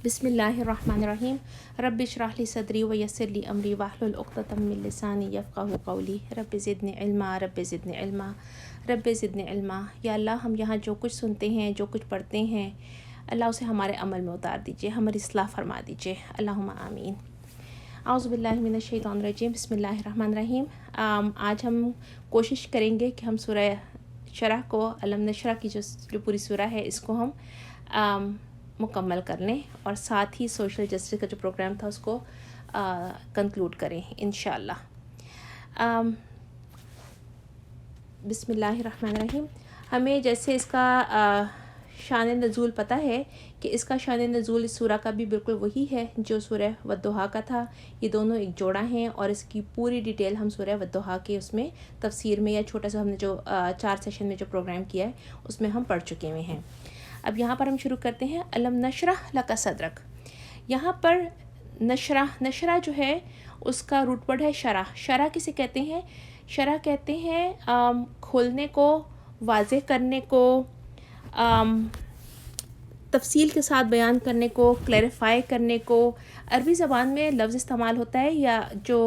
بسم اللہ الرحمن الرحیم رب اشرح لی صدری ویسر لی امری واحلل عقدۃ من لسانی یفقہوا قولی رب زدنی علما رب زدنی علما رب زدنی علما۔ یا اللہ، ہم یہاں جو کچھ سنتے ہیں، جو کچھ پڑھتے ہیں، اللہ اسے ہمارے عمل میں اتار دیجیے، ہماری اصلاح فرما دیجیے، اللہم آمین۔ اعوذ باللہ من الشیطان الرجیم، بسم اللہ الرحمن الرحیم۔ آج ہم کوشش کریں گے کہ ہم سورہ شرح کو، علم نشرح کی جو پوری سورہ ہے، اس کو ہم مکمل کر لیں اور ساتھ ہی سوشل جسٹس کا جو پروگرام تھا اس کو کنکلوڈ کریں انشاءاللہ۔ بسم اللہ الرحمن الرحیم۔ ہمیں جیسے اس کا شان نزول پتہ ہے کہ اس کا شان نزول اس سورہ کا بھی بالکل وہی ہے جو سورہ والضحیٰ کا تھا۔ یہ دونوں ایک جوڑا ہیں اور اس کی پوری ڈیٹیل ہم سورہ والضحیٰ کے اس میں تفسیر میں، یا چھوٹا سا ہم نے جو 4 سیشن میں جو پروگرام کیا ہے اس میں ہم پڑھ چکے ہوئے ہیں۔ اب یہاں پر ہم شروع کرتے ہیں علم نشرح لک صدرک۔ یہاں پر نشرح جو ہے اس کا روٹ ورڈ ہے شرح۔ شرح کسے کہتے ہیں؟ شرح کہتے ہیں کھولنے کو، واضح کرنے کو، تفصیل کے ساتھ بیان کرنے کو، کلیریفائی کرنے کو۔ عربی زبان میں لفظ استعمال ہوتا ہے یا جو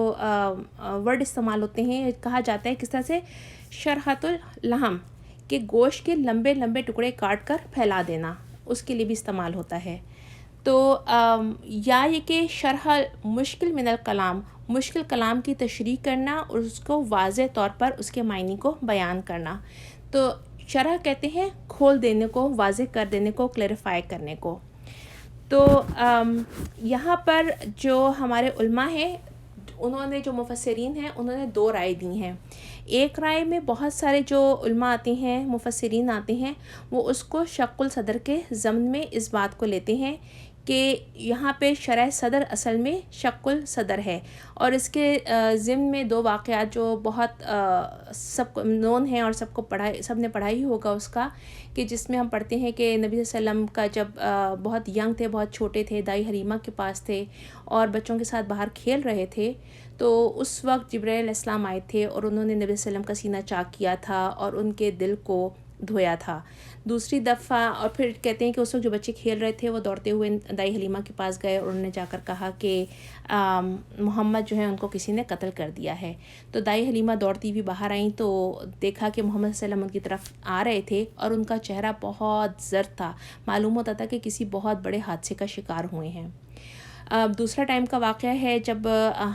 ورڈ استعمال ہوتے ہیں، کہا جاتا ہے کس طرح سے، شرحۃ اللحم، کہ گوشت کے لمبے لمبے ٹکڑے کاٹ کر پھیلا دینا، اس کے لیے بھی استعمال ہوتا ہے۔ تو یا یہ کہ شرح مشکل من الکلام، مشکل کلام کی تشریح کرنا اور اس کو واضح طور پر اس کے معنی کو بیان کرنا۔ تو شرح کہتے ہیں کھول دینے کو، واضح کر دینے کو، کلیریفائی کرنے کو۔ تو یہاں پر جو ہمارے علماء ہیں، انہوں نے، جو مفسرین ہیں، انہوں نے 2 رائے دی ہیں۔ ایک رائے میں بہت سارے جو علماء آتے ہیں، مفسرین آتے ہیں، وہ اس کو شق الصدر کے ضمن میں اس بات کو لیتے ہیں کہ یہاں پہ شرح صدر اصل میں شق الصدر ہے، اور اس کے ضمن میں 2 واقعات جو بہت سب کو نون ہیں اور سب نے پڑھا ہی ہوگا اس کا، کہ جس میں ہم پڑھتے ہیں کہ نبی صلی اللہ علیہ وسلم کا جب بہت ینگ تھے، بہت چھوٹے تھے، دائی حلیمہ کے پاس تھے اور بچوں کے ساتھ باہر کھیل رہے تھے، تو اس وقت جبرائیل علیہ السلام آئے تھے اور انہوں نے نبی صلی اللہ علیہ وسلم کا سینہ چاک کیا تھا اور ان کے دل کو دھویا تھا۔ دوسری دفعہ، اور پھر کہتے ہیں کہ اس وقت جو بچے کھیل رہے تھے وہ دوڑتے ہوئے دائی حلیمہ کے پاس گئے اور انہوں نے جا کر کہا کہ محمد جو ہے ان کو کسی نے قتل کر دیا ہے۔ تو دائی حلیمہ دوڑتی ہوئی باہر آئیں تو دیکھا کہ محمد صلی اللہ علیہ وسلم ان کی طرف آ رہے تھے اور ان کا چہرہ بہت زرد تھا، معلوم ہوتا تھا کہ کسی بہت بڑے حادثے کا شکار ہوئے ہیں۔ دوسرا ٹائم کا واقعہ ہے جب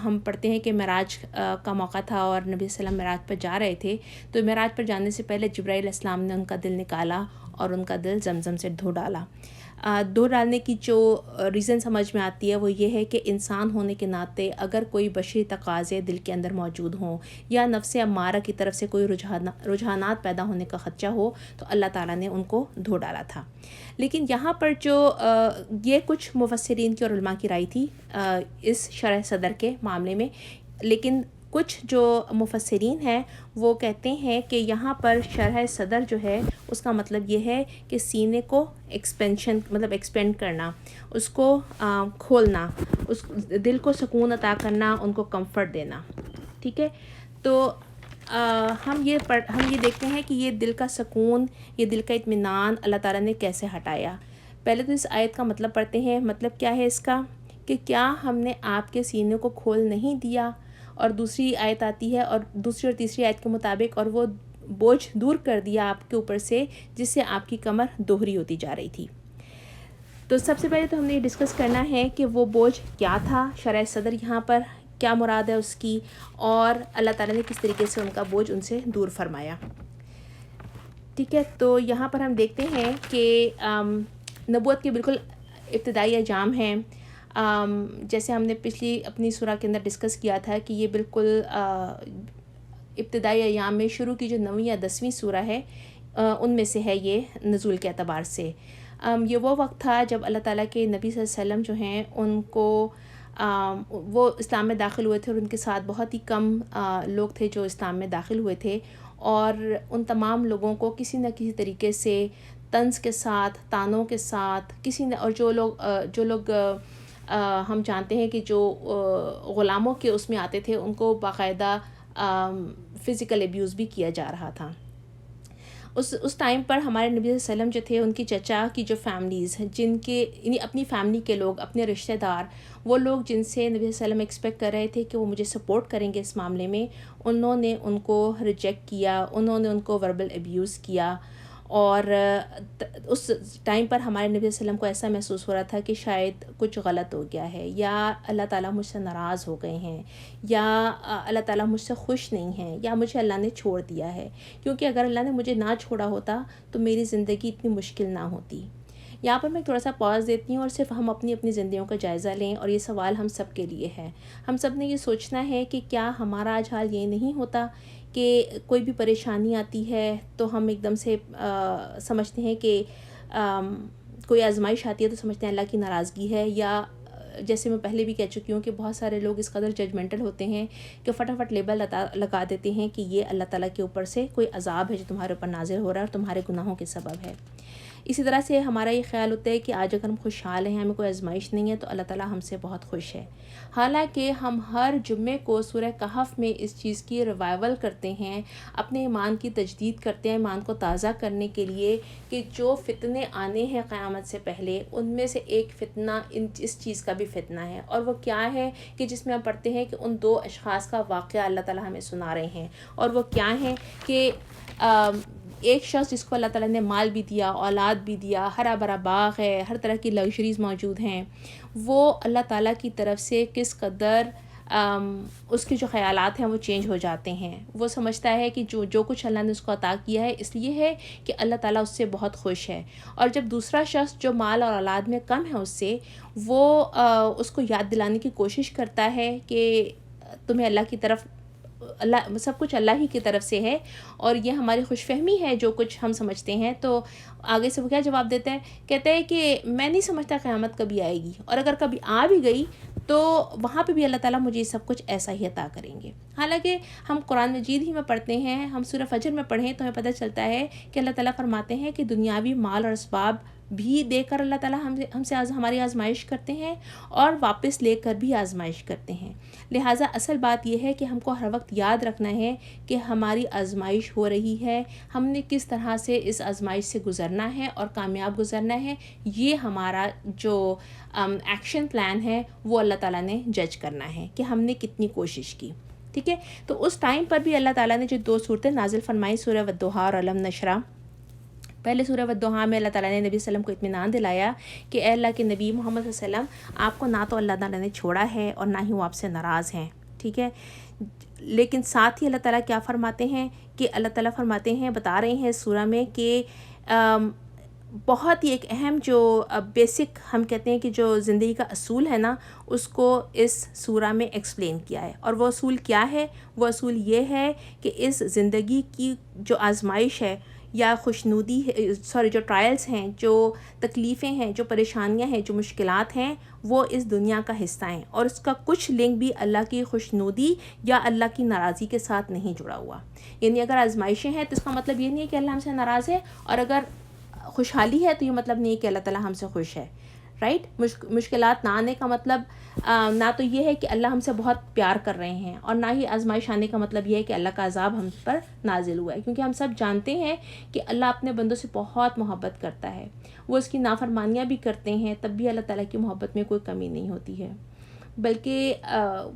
ہم پڑھتے ہیں کہ معراج کا موقع تھا اور نبی صلی اللہ علیہ وسلم معراج پر جا رہے تھے، تو معراج پر جانے سے پہلے جبرائیل علیہ السلام نے ان کا دل نکالا اور ان کا دل زمزم سے دھو ڈالا۔ دھو ڈالنے کی جو ریزن سمجھ میں آتی ہے وہ یہ ہے کہ انسان ہونے کے ناطے اگر کوئی بشری تقاضے دل کے اندر موجود ہوں یا نفس امارہ کی طرف سے کوئی رجحانات پیدا ہونے کا خدشہ ہو تو اللہ تعالیٰ نے ان کو دھو ڈالا تھا۔ لیکن یہاں پر جو یہ کچھ مفسرین کی اور علماء کی رائے تھی اس شرح صدر کے معاملے میں، لیکن کچھ جو مفسرین ہیں وہ کہتے ہیں کہ یہاں پر شرح صدر جو ہے اس کا مطلب یہ ہے کہ سینے کو ایکسپینڈ کرنا، اس کو کھولنا، اس دل کو سکون عطا کرنا، ان کو کمفرٹ دینا۔ ٹھیک ہے، تو ہم یہ دیکھتے ہیں کہ یہ دل کا سکون، یہ دل کا اطمینان اللہ تعالیٰ نے کیسے ہٹایا۔ پہلے تو اس آیت کا مطلب پڑھتے ہیں۔ مطلب کیا ہے اس کا، کہ کیا ہم نے آپ کے سینے کو کھول نہیں دیا؟ اور دوسری آیت آتی ہے، اور دوسری اور تیسری آیت کے مطابق، اور وہ بوجھ دور کر دیا آپ کے اوپر سے جس سے آپ کی کمر دوہری ہوتی جا رہی تھی۔ تو سب سے پہلے تو ہم نے یہ ڈسکس کرنا ہے کہ وہ بوجھ کیا تھا، شرح صدر یہاں پر کیا مراد ہے اس کی، اور اللہ تعالیٰ نے کس طریقے سے ان کا بوجھ ان سے دور فرمایا۔ ٹھیک ہے، تو یہاں پر ہم دیکھتے ہیں کہ نبوت کے بالکل ابتدائی ایام ہیں، جیسے ہم نے پچھلی اپنی سورہ کے اندر ڈسکس کیا تھا کہ یہ بالکل ابتدائی ایام میں شروع کی جو 9ویں یا 10ویں سورہ ہے ان میں سے ہے یہ نزول کے اعتبار سے۔ یہ وہ وقت تھا جب اللہ تعالیٰ کے نبی صلی اللہ علیہ وسلم جو ہیں ان کو وہ اسلام میں داخل ہوئے تھے اور ان کے ساتھ بہت ہی کم لوگ تھے جو اسلام میں داخل ہوئے تھے، اور ان تمام لوگوں کو کسی نہ کسی طریقے سے طنز کے ساتھ، تانوں کے ساتھ، اور جو لوگ ہم جانتے ہیں کہ جو غلاموں کے اس میں آتے تھے ان کو باقاعدہ فزیکل ایبیوز بھی کیا جا رہا تھا۔ اس ٹائم پر ہمارے نبی صلی اللہ علیہ وسلم جو تھے، ان کی چچا کی جو فیملیز، جن کے یعنی اپنی فیملی کے لوگ، اپنے رشتہ دار، وہ لوگ جن سے نبی صلی اللہ علیہ وسلم ایکسپیکٹ کر رہے تھے کہ وہ مجھے سپورٹ کریں گے اس معاملے میں، انہوں نے ان کو ریجیکٹ کیا، انہوں نے ان کو وربل ابیوز کیا. اور اس ٹائم پر ہمارے نبی صلی اللہ علیہ وسلم کو ایسا محسوس ہو رہا تھا کہ شاید کچھ غلط ہو گیا ہے، یا اللہ تعالیٰ مجھ سے ناراض ہو گئے ہیں، یا اللہ تعالیٰ مجھ سے خوش نہیں ہیں، یا مجھے اللہ نے چھوڑ دیا ہے. کیونکہ اگر اللہ نے مجھے نہ چھوڑا ہوتا تو میری زندگی اتنی مشکل نہ ہوتی. یہاں پر میں تھوڑا سا پاز دیتی ہوں اور صرف ہم اپنی زندگیوں کا جائزہ لیں. اور یہ سوال ہم سب کے لیے ہے. ہم سب نے یہ سوچنا ہے کہ کیا ہمارا آج حال یہ نہیں ہوتا کہ کوئی بھی پریشانی آتی ہے تو ہم ایک دم سے سمجھتے ہیں کہ کوئی آزمائش آتی ہے تو سمجھتے ہیں اللہ کی ناراضگی ہے، یا جیسے میں پہلے بھی کہہ چکی ہوں کہ بہت سارے لوگ اس قدر ججمنٹل ہوتے ہیں کہ فٹافٹ لیبل لگا دیتے ہیں کہ یہ اللہ تعالیٰ کے اوپر سے کوئی عذاب ہے جو تمہارے اوپر نازل ہو رہا ہے اور تمہارے گناہوں کے سبب ہے. اسی طرح سے ہمارا یہ خیال ہوتا ہے کہ آج اگر ہم خوشحال ہیں، ہمیں کوئی آزمائش نہیں ہے، تو اللہ تعالیٰ ہم سے بہت خوش ہے. حالانکہ ہم ہر جمعے کو سورہ کہف میں اس چیز کی ریوائول کرتے ہیں، اپنے ایمان کی تجدید کرتے ہیں، ایمان کو تازہ کرنے کے لیے کہ جو فتنے آنے ہیں قیامت سے پہلے، ان میں سے ایک فتنہ اس چیز کا بھی فتنہ ہے. اور وہ کیا ہے کہ جس میں ہم پڑھتے ہیں کہ ان دو اشخاص کا واقعہ اللہ تعالیٰ ہمیں سنا رہے ہیں. اور وہ کیا ہے کہ ایک شخص جس کو اللہ تعالیٰ نے مال بھی دیا، اولاد بھی دیا، ہرا بھرا باغ ہے، ہر طرح کی لگژریز موجود ہیں، وہ اللہ تعالیٰ کی طرف سے کس قدر اس کے جو خیالات ہیں وہ چینج ہو جاتے ہیں. وہ سمجھتا ہے کہ جو کچھ اللہ نے اس کو عطا کیا ہے اس لیے ہے کہ اللہ تعالیٰ اس سے بہت خوش ہے. اور جب دوسرا شخص جو مال اور اولاد میں کم ہے اس سے، وہ اس کو یاد دلانے کی کوشش کرتا ہے کہ تمہیں اللہ کی طرف، اللہ سب کچھ اللہ ہی کی طرف سے ہے اور یہ ہماری خوش فہمی ہے جو کچھ ہم سمجھتے ہیں. تو آگے سے وہ کیا جواب دیتا ہے؟ کہتا ہے کہ میں نہیں سمجھتا قیامت کبھی آئے گی، اور اگر کبھی آ بھی گئی تو وہاں پہ بھی اللہ تعالیٰ مجھے سب کچھ ایسا ہی عطا کریں گے. حالانکہ ہم قرآن مجید ہی میں پڑھتے ہیں، ہم سورہ فجر میں پڑھیں تو ہمیں پتہ چلتا ہے کہ اللہ تعالیٰ فرماتے ہیں کہ دنیاوی مال اور اسباب بھی دے کر اللہ تعالیٰ ہم سے ہماری آزمائش کرتے ہیں اور واپس لے کر بھی آزمائش کرتے ہیں. لہٰذا اصل بات یہ ہے کہ ہم کو ہر وقت یاد رکھنا ہے کہ ہماری آزمائش ہو رہی ہے، ہم نے کس طرح سے اس آزمائش سے گزرنا ہے اور کامیاب گزرنا ہے. یہ ہمارا جو ایکشن پلان ہے وہ اللہ تعالیٰ نے جج کرنا ہے کہ ہم نے کتنی کوشش کی. ٹھیک ہے، تو اس ٹائم پر بھی اللہ تعالیٰ نے جو 2 صورتیں نازل فرمائی، سورہ والضحیٰ اور علم نشرہ. پہلے سورہ والضحیٰ میں اللہ تعالیٰ نے نبی صلی اللہ علیہ وسلم کو اطمینان دلایا کہ اے اللہ کے نبی محمد صلی اللہ علیہ وسلم، آپ کو نہ تو اللہ تعالیٰ نے چھوڑا ہے اور نہ ہی وہ آپ سے ناراض ہیں. ٹھیک ہے، لیکن ساتھ ہی اللہ تعالیٰ کیا فرماتے ہیں کہ اللہ تعالیٰ فرماتے ہیں، بتا رہے ہیں اس سورہ میں کہ بہت ہی ایک اہم جو بیسک ہم کہتے ہیں کہ جو زندگی کا اصول ہے نا، اس کو اس سورہ میں ایکسپلین کیا ہے. اور وہ اصول کیا ہے؟ وہ اصول یہ ہے کہ اس زندگی کی جو آزمائش ہے یا خوشنودی جو ٹرائلز ہیں، جو تکلیفیں ہیں، جو پریشانیاں ہیں، جو مشکلات ہیں، وہ اس دنیا کا حصہ ہیں اور اس کا کچھ لنک بھی اللہ کی خوشنودی یا اللہ کی ناراضی کے ساتھ نہیں جڑا ہوا. یعنی اگر آزمائشیں ہیں تو اس کا مطلب یہ نہیں ہے کہ اللہ ہم سے ناراض ہے، اور اگر خوشحالی ہے تو یہ مطلب نہیں ہے کہ اللہ تعالیٰ ہم سے خوش ہے. رائٹ، مشکلات نہ آنے کا مطلب نہ تو یہ ہے کہ اللہ ہم سے بہت پیار کر رہے ہیں، اور نہ ہی آزمائش آنے کا مطلب یہ ہے کہ اللہ کا عذاب ہم پر نازل ہوا ہے. کیونکہ ہم سب جانتے ہیں کہ اللہ اپنے بندوں سے بہت محبت کرتا ہے، وہ اس کی نافرمانیاں بھی کرتے ہیں تب بھی اللہ تعالیٰ کی محبت میں کوئی کمی نہیں ہوتی ہے. بلکہ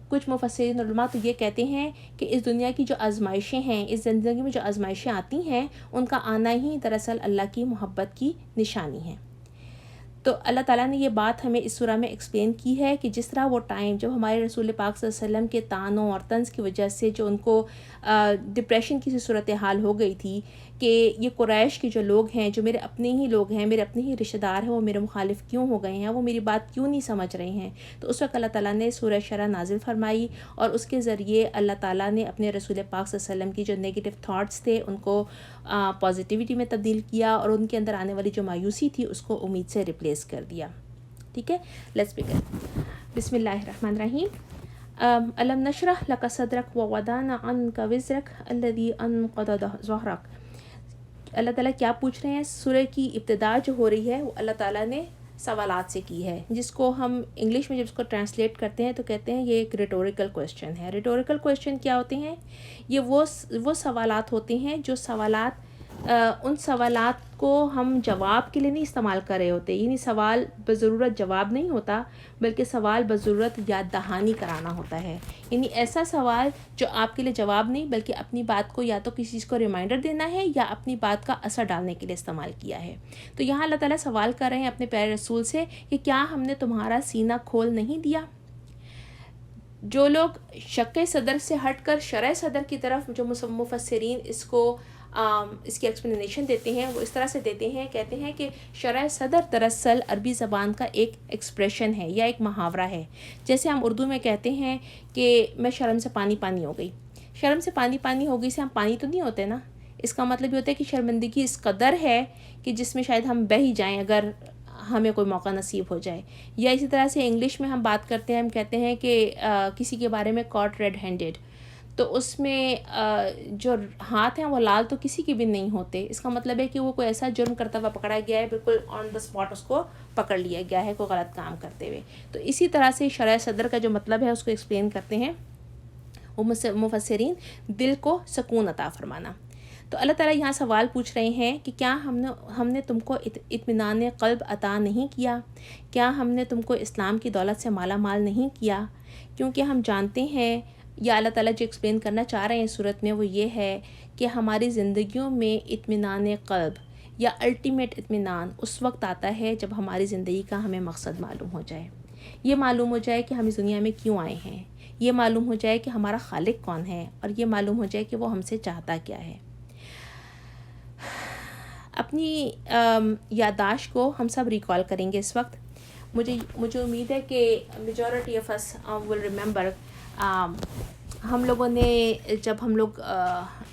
کچھ مفسرین علماء تو یہ کہتے ہیں کہ اس دنیا کی جو آزمائشیں ہیں، اس زندگی میں جو آزمائشیں آتی ہیں، ان کا آنا ہی دراصل اللہ کی محبت کی نشانی ہے. تو اللہ تعالیٰ نے یہ بات ہمیں اس سورہ میں ایکسپلین کی ہے کہ جس طرح وہ ٹائم جب ہمارے رسول پاک صلی اللہ علیہ وسلم کے طعنوں اور طنز کی وجہ سے جو ان کو ڈپریشن کی سی صورتحال ہو گئی تھی کہ یہ قریش کے جو لوگ ہیں، جو میرے اپنے ہی لوگ ہیں، میرے اپنے ہی رشتہ دار ہیں، وہ میرے مخالف کیوں ہو گئے ہیں، وہ میری بات کیوں نہیں سمجھ رہے ہیں. تو اس وقت اللہ تعالیٰ نے سورہ شرح نازل فرمائی اور اس کے ذریعے اللہ تعالیٰ نے اپنے رسول پاک صلی اللہ علیہ وسلم کی جو نیگیٹو تھاٹس تھے ان کو پازیٹیوٹی میں تبدیل کیا اور ان کے اندر آنے والی جو مایوسی تھی اس کو امید سے ریپلیس کر دیا. ٹھیک ہے، لیٹس بگن. بسم اللہ الرحمن الرحیم. الم نشرح لک صدرک ووضعنا عنک وزرک الذی انقض ظہرک. اللہ تعالیٰ کیا پوچھ رہے ہیں؟ سورہ کی ابتدا جو ہو رہی ہے وہ اللہ تعالیٰ نے سوالات سے کی ہے، جس کو ہم انگلش میں جب اس کو ٹرانسلیٹ کرتے ہیں تو کہتے ہیں یہ ایک ریٹوریکل کویسچن ہے. ریٹوریکل کویسچن کیا ہوتے ہیں؟ یہ وہ سوالات ہوتے ہیں جو سوالات ان سوالات کو ہم جواب کے لیے نہیں استعمال کر رہے ہوتے. یعنی سوال بضرورت جواب نہیں ہوتا بلکہ سوال بضرورت یاد دہانی کرانا ہوتا ہے. یعنی ایسا سوال جو آپ کے لیے جواب نہیں بلکہ اپنی بات کو یا تو کسی چیز کو ریمائنڈر دینا ہے یا اپنی بات کا اثر ڈالنے کے لیے استعمال کیا ہے. تو یہاں اللہ تعالیٰ سوال کر رہے ہیں اپنے پیارے رسول سے کہ کیا ہم نے تمہارا سینہ کھول نہیں دیا. جو لوگ شق صدر سے ہٹ کر شرح صدر کی طرف جو مفسرین اس کی ایکسپلینیشن دیتے ہیں وہ اس طرح سے دیتے ہیں. کہتے ہیں کہ شرح صدر دراصل عربی زبان کا ایک ایکسپریشن ہے یا ایک محاورہ ہے. جیسے ہم اردو میں کہتے ہیں کہ میں شرم سے پانی پانی ہو گئی. شرم سے پانی پانی ہو گئی سے ہم پانی تو نہیں ہوتے نا. اس کا مطلب یہ ہوتا ہے کہ شرمندگی اس قدر ہے کہ جس میں شاید ہم بہہ ہی جائیں اگر ہمیں کوئی موقع نصیب ہو جائے. یا اسی طرح سے انگلش میں ہم بات کرتے ہیں, ہم کہتے ہیں کہ کسی کے بارے میں کاٹ ریڈ ہینڈیڈ, تو اس میں جو ہاتھ ہیں وہ لال تو کسی کے بھی نہیں ہوتے. اس کا مطلب ہے کہ وہ کوئی ایسا جرم کرتا ہوا پکڑا گیا ہے, بالکل آن دا اسپاٹ اس کو پکڑ لیا گیا ہے کوئی غلط کام کرتے ہوئے. تو اسی طرح سے شرح صدر کا جو مطلب ہے اس کو ایکسپلین کرتے ہیں وہ مفسرین, دل کو سکون عطا فرمانا. تو اللہ تعالیٰ یہاں سوال پوچھ رہے ہیں کہ کیا ہم نے تم کو اطمینان قلب عطا نہیں کیا؟ کیا ہم نے تم کو اسلام کی دولت سے مالا مال نہیں کیا؟ کیونکہ ہم جانتے ہیں, یا اللہ تعالیٰ جو ایکسپلین کرنا چاہ رہے ہیں صورت میں وہ یہ ہے کہ ہماری زندگیوں میں اطمینان قلب یا الٹیمیٹ اطمینان اس وقت آتا ہے جب ہماری زندگی کا ہمیں مقصد معلوم ہو جائے. یہ معلوم ہو جائے کہ ہم اس دنیا میں کیوں آئے ہیں, یہ معلوم ہو جائے کہ ہمارا خالق کون ہے, اور یہ معلوم ہو جائے کہ وہ ہم سے چاہتا کیا ہے. اپنی یادداشت کو ہم سب ریکال کریں گے اس وقت. مجھے امید ہے کہ majority of us will remember. ہم لوگوں نے جب ہم لوگ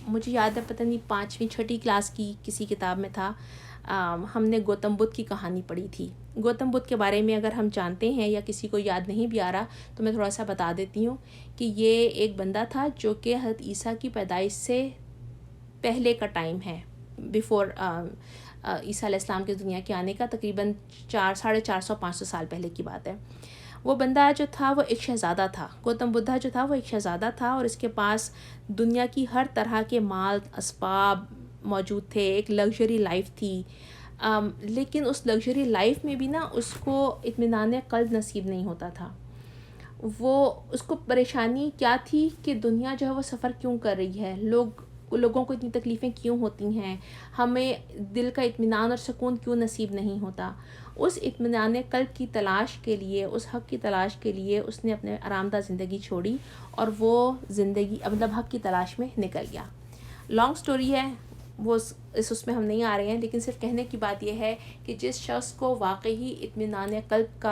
مجھے یاد ہے پتہ نہیں 5ویں 6ٹھی کلاس کی کسی کتاب میں تھا, ہم نے گوتم بدھ کی کہانی پڑھی تھی. گوتم بدھ کے بارے میں اگر ہم جانتے ہیں یا کسی کو یاد نہیں بھی آ رہا تو میں تھوڑا سا بتا دیتی ہوں کہ یہ ایک بندہ تھا جو کہ حضرت عیسیٰ کی پیدائش سے پہلے کا ٹائم ہے, بیفور عیسیٰ علیہ السلام کے دنیا کے آنے کا تقریباً 450-500 سال پہلے کی بات ہے. وہ بندہ جو تھا وہ ایک شہزادہ تھا. گوتم بدھا جو تھا وہ ایک شہزادہ تھا اور اس کے پاس دنیا کی ہر طرح کے مال اسباب موجود تھے, ایک لگژری لائف تھی. لیکن اس لگژری لائف میں بھی نا اس کو اطمینان قلب نصیب نہیں ہوتا تھا. اس کو پریشانی کیا تھی کہ دنیا جو ہے وہ سفر کیوں کر رہی ہے, لوگوں کو اتنی تکلیفیں کیوں ہوتی ہیں, ہمیں دل کا اطمینان اور سکون کیوں نصیب نہیں ہوتا. اس اطمینان قلب کی تلاش کے لیے, اس حق کی تلاش کے لیے اس نے اپنے آرام دہ زندگی چھوڑی اور وہ زندگی مطلب حق کی تلاش میں نکل گیا. لانگ سٹوری ہے, وہ اس میں ہم نہیں آ رہے ہیں, لیکن صرف کہنے کی بات یہ ہے کہ جس شخص کو واقعی اطمینان قلب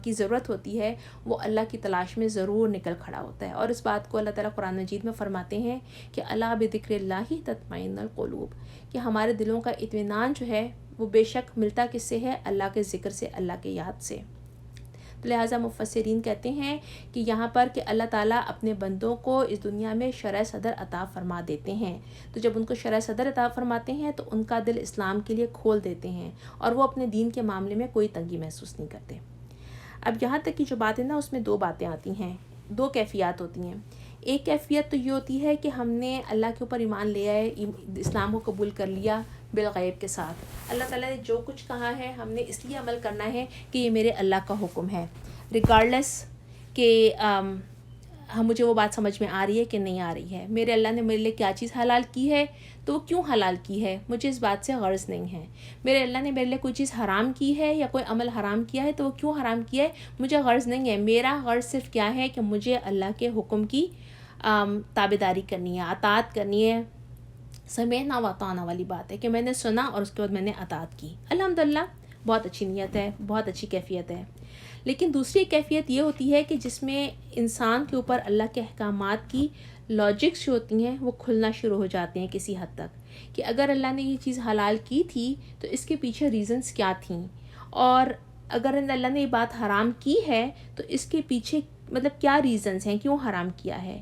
کی ضرورت ہوتی ہے وہ اللہ کی تلاش میں ضرور نکل کھڑا ہوتا ہے. اور اس بات کو اللہ تعالیٰ قرآن مجید میں فرماتے ہیں کہ الا بذکر اللہ تطمئن القلوب, کہ ہمارے دلوں کا اطمینان جو ہے وہ بے شک ملتا کس سے ہے, اللہ کے ذکر سے, اللہ کے یاد سے. لہٰذا مفسرین کہتے ہیں کہ یہاں پر کہ اللہ تعالیٰ اپنے بندوں کو اس دنیا میں شرح صدر عطا فرما دیتے ہیں. تو جب ان کو شرح صدر عطا فرماتے ہیں تو ان کا دل اسلام کے لیے کھول دیتے ہیں اور وہ اپنے دین کے معاملے میں کوئی تنگی محسوس نہیں کرتے. اب یہاں تک کی جو بات ہے نا اس میں 2 باتیں آتی ہیں, 2 کیفیات ہوتی ہیں. ایک کیفیت تو یہ ہوتی ہے کہ ہم نے اللہ کے اوپر ایمان لے آئے, اسلام کو قبول کر لیا بالغیب کے ساتھ. اللہ تعالیٰ نے جو کچھ کہا ہے ہم نے اس لیے عمل کرنا ہے کہ یہ میرے اللہ کا حکم ہے, ریگارڈلیس کہ مجھے وہ بات سمجھ میں آ رہی ہے کہ نہیں آ رہی ہے. میرے اللہ نے میرے لیے کیا چیز حلال کی ہے تو وہ کیوں حلال کی ہے, مجھے اس بات سے غرض نہیں ہے. میرے اللہ نے میرے لیے کوئی چیز حرام کی ہے یا کوئی عمل حرام کیا ہے تو وہ کیوں حرام کیا ہے, مجھے غرض نہیں ہے. میرا غرض صرف کیا ہے کہ مجھے اللہ کے حکم کی تابعداری کرنی ہے, اطاعت کرنی ہے. سمعنا و اطعنا والی بات ہے کہ میں نے سنا اور اس کے بعد میں نے اطاعت کی. الحمدللہ بہت اچھی نیت ہے, بہت اچھی کیفیت ہے. لیکن دوسری کیفیت یہ ہوتی ہے کہ جس میں انسان کے اوپر اللہ کے احکامات کی لاجکس جو ہوتی ہیں وہ کھلنا شروع ہو جاتے ہیں کسی حد تک, کہ اگر اللہ نے یہ چیز حلال کی تھی تو اس کے پیچھے ریزنز کیا تھیں, اور اگر اللہ نے یہ بات حرام کی ہے تو اس کے پیچھے مطلب کیا ریزنز ہیں, کیوں حرام کیا ہے.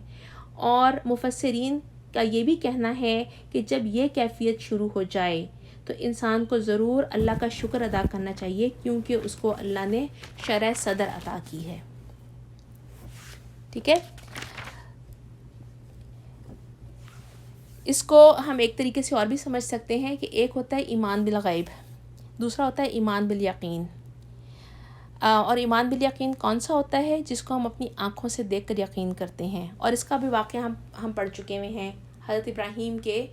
اور مفسرین کا یہ بھی کہنا ہے کہ جب یہ کیفیت شروع ہو جائے تو انسان کو ضرور اللہ کا شکر ادا کرنا چاہیے, کیونکہ اس کو اللہ نے شرح صدر عطا کی ہے. ٹھیک ہے, اس کو ہم ایک طریقے سے اور بھی سمجھ سکتے ہیں کہ ایک ہوتا ہے ایمان بالغیب، دوسرا ہوتا ہے ایمان بالیقین۔ اور ایمان بالیقین کون سا ہوتا ہے؟ جس کو ہم اپنی آنکھوں سے دیکھ کر یقین کرتے ہیں، اور اس کا بھی واقعہ ہم پڑھ چکے ہوئے ہیں حضرت ابراہیم کے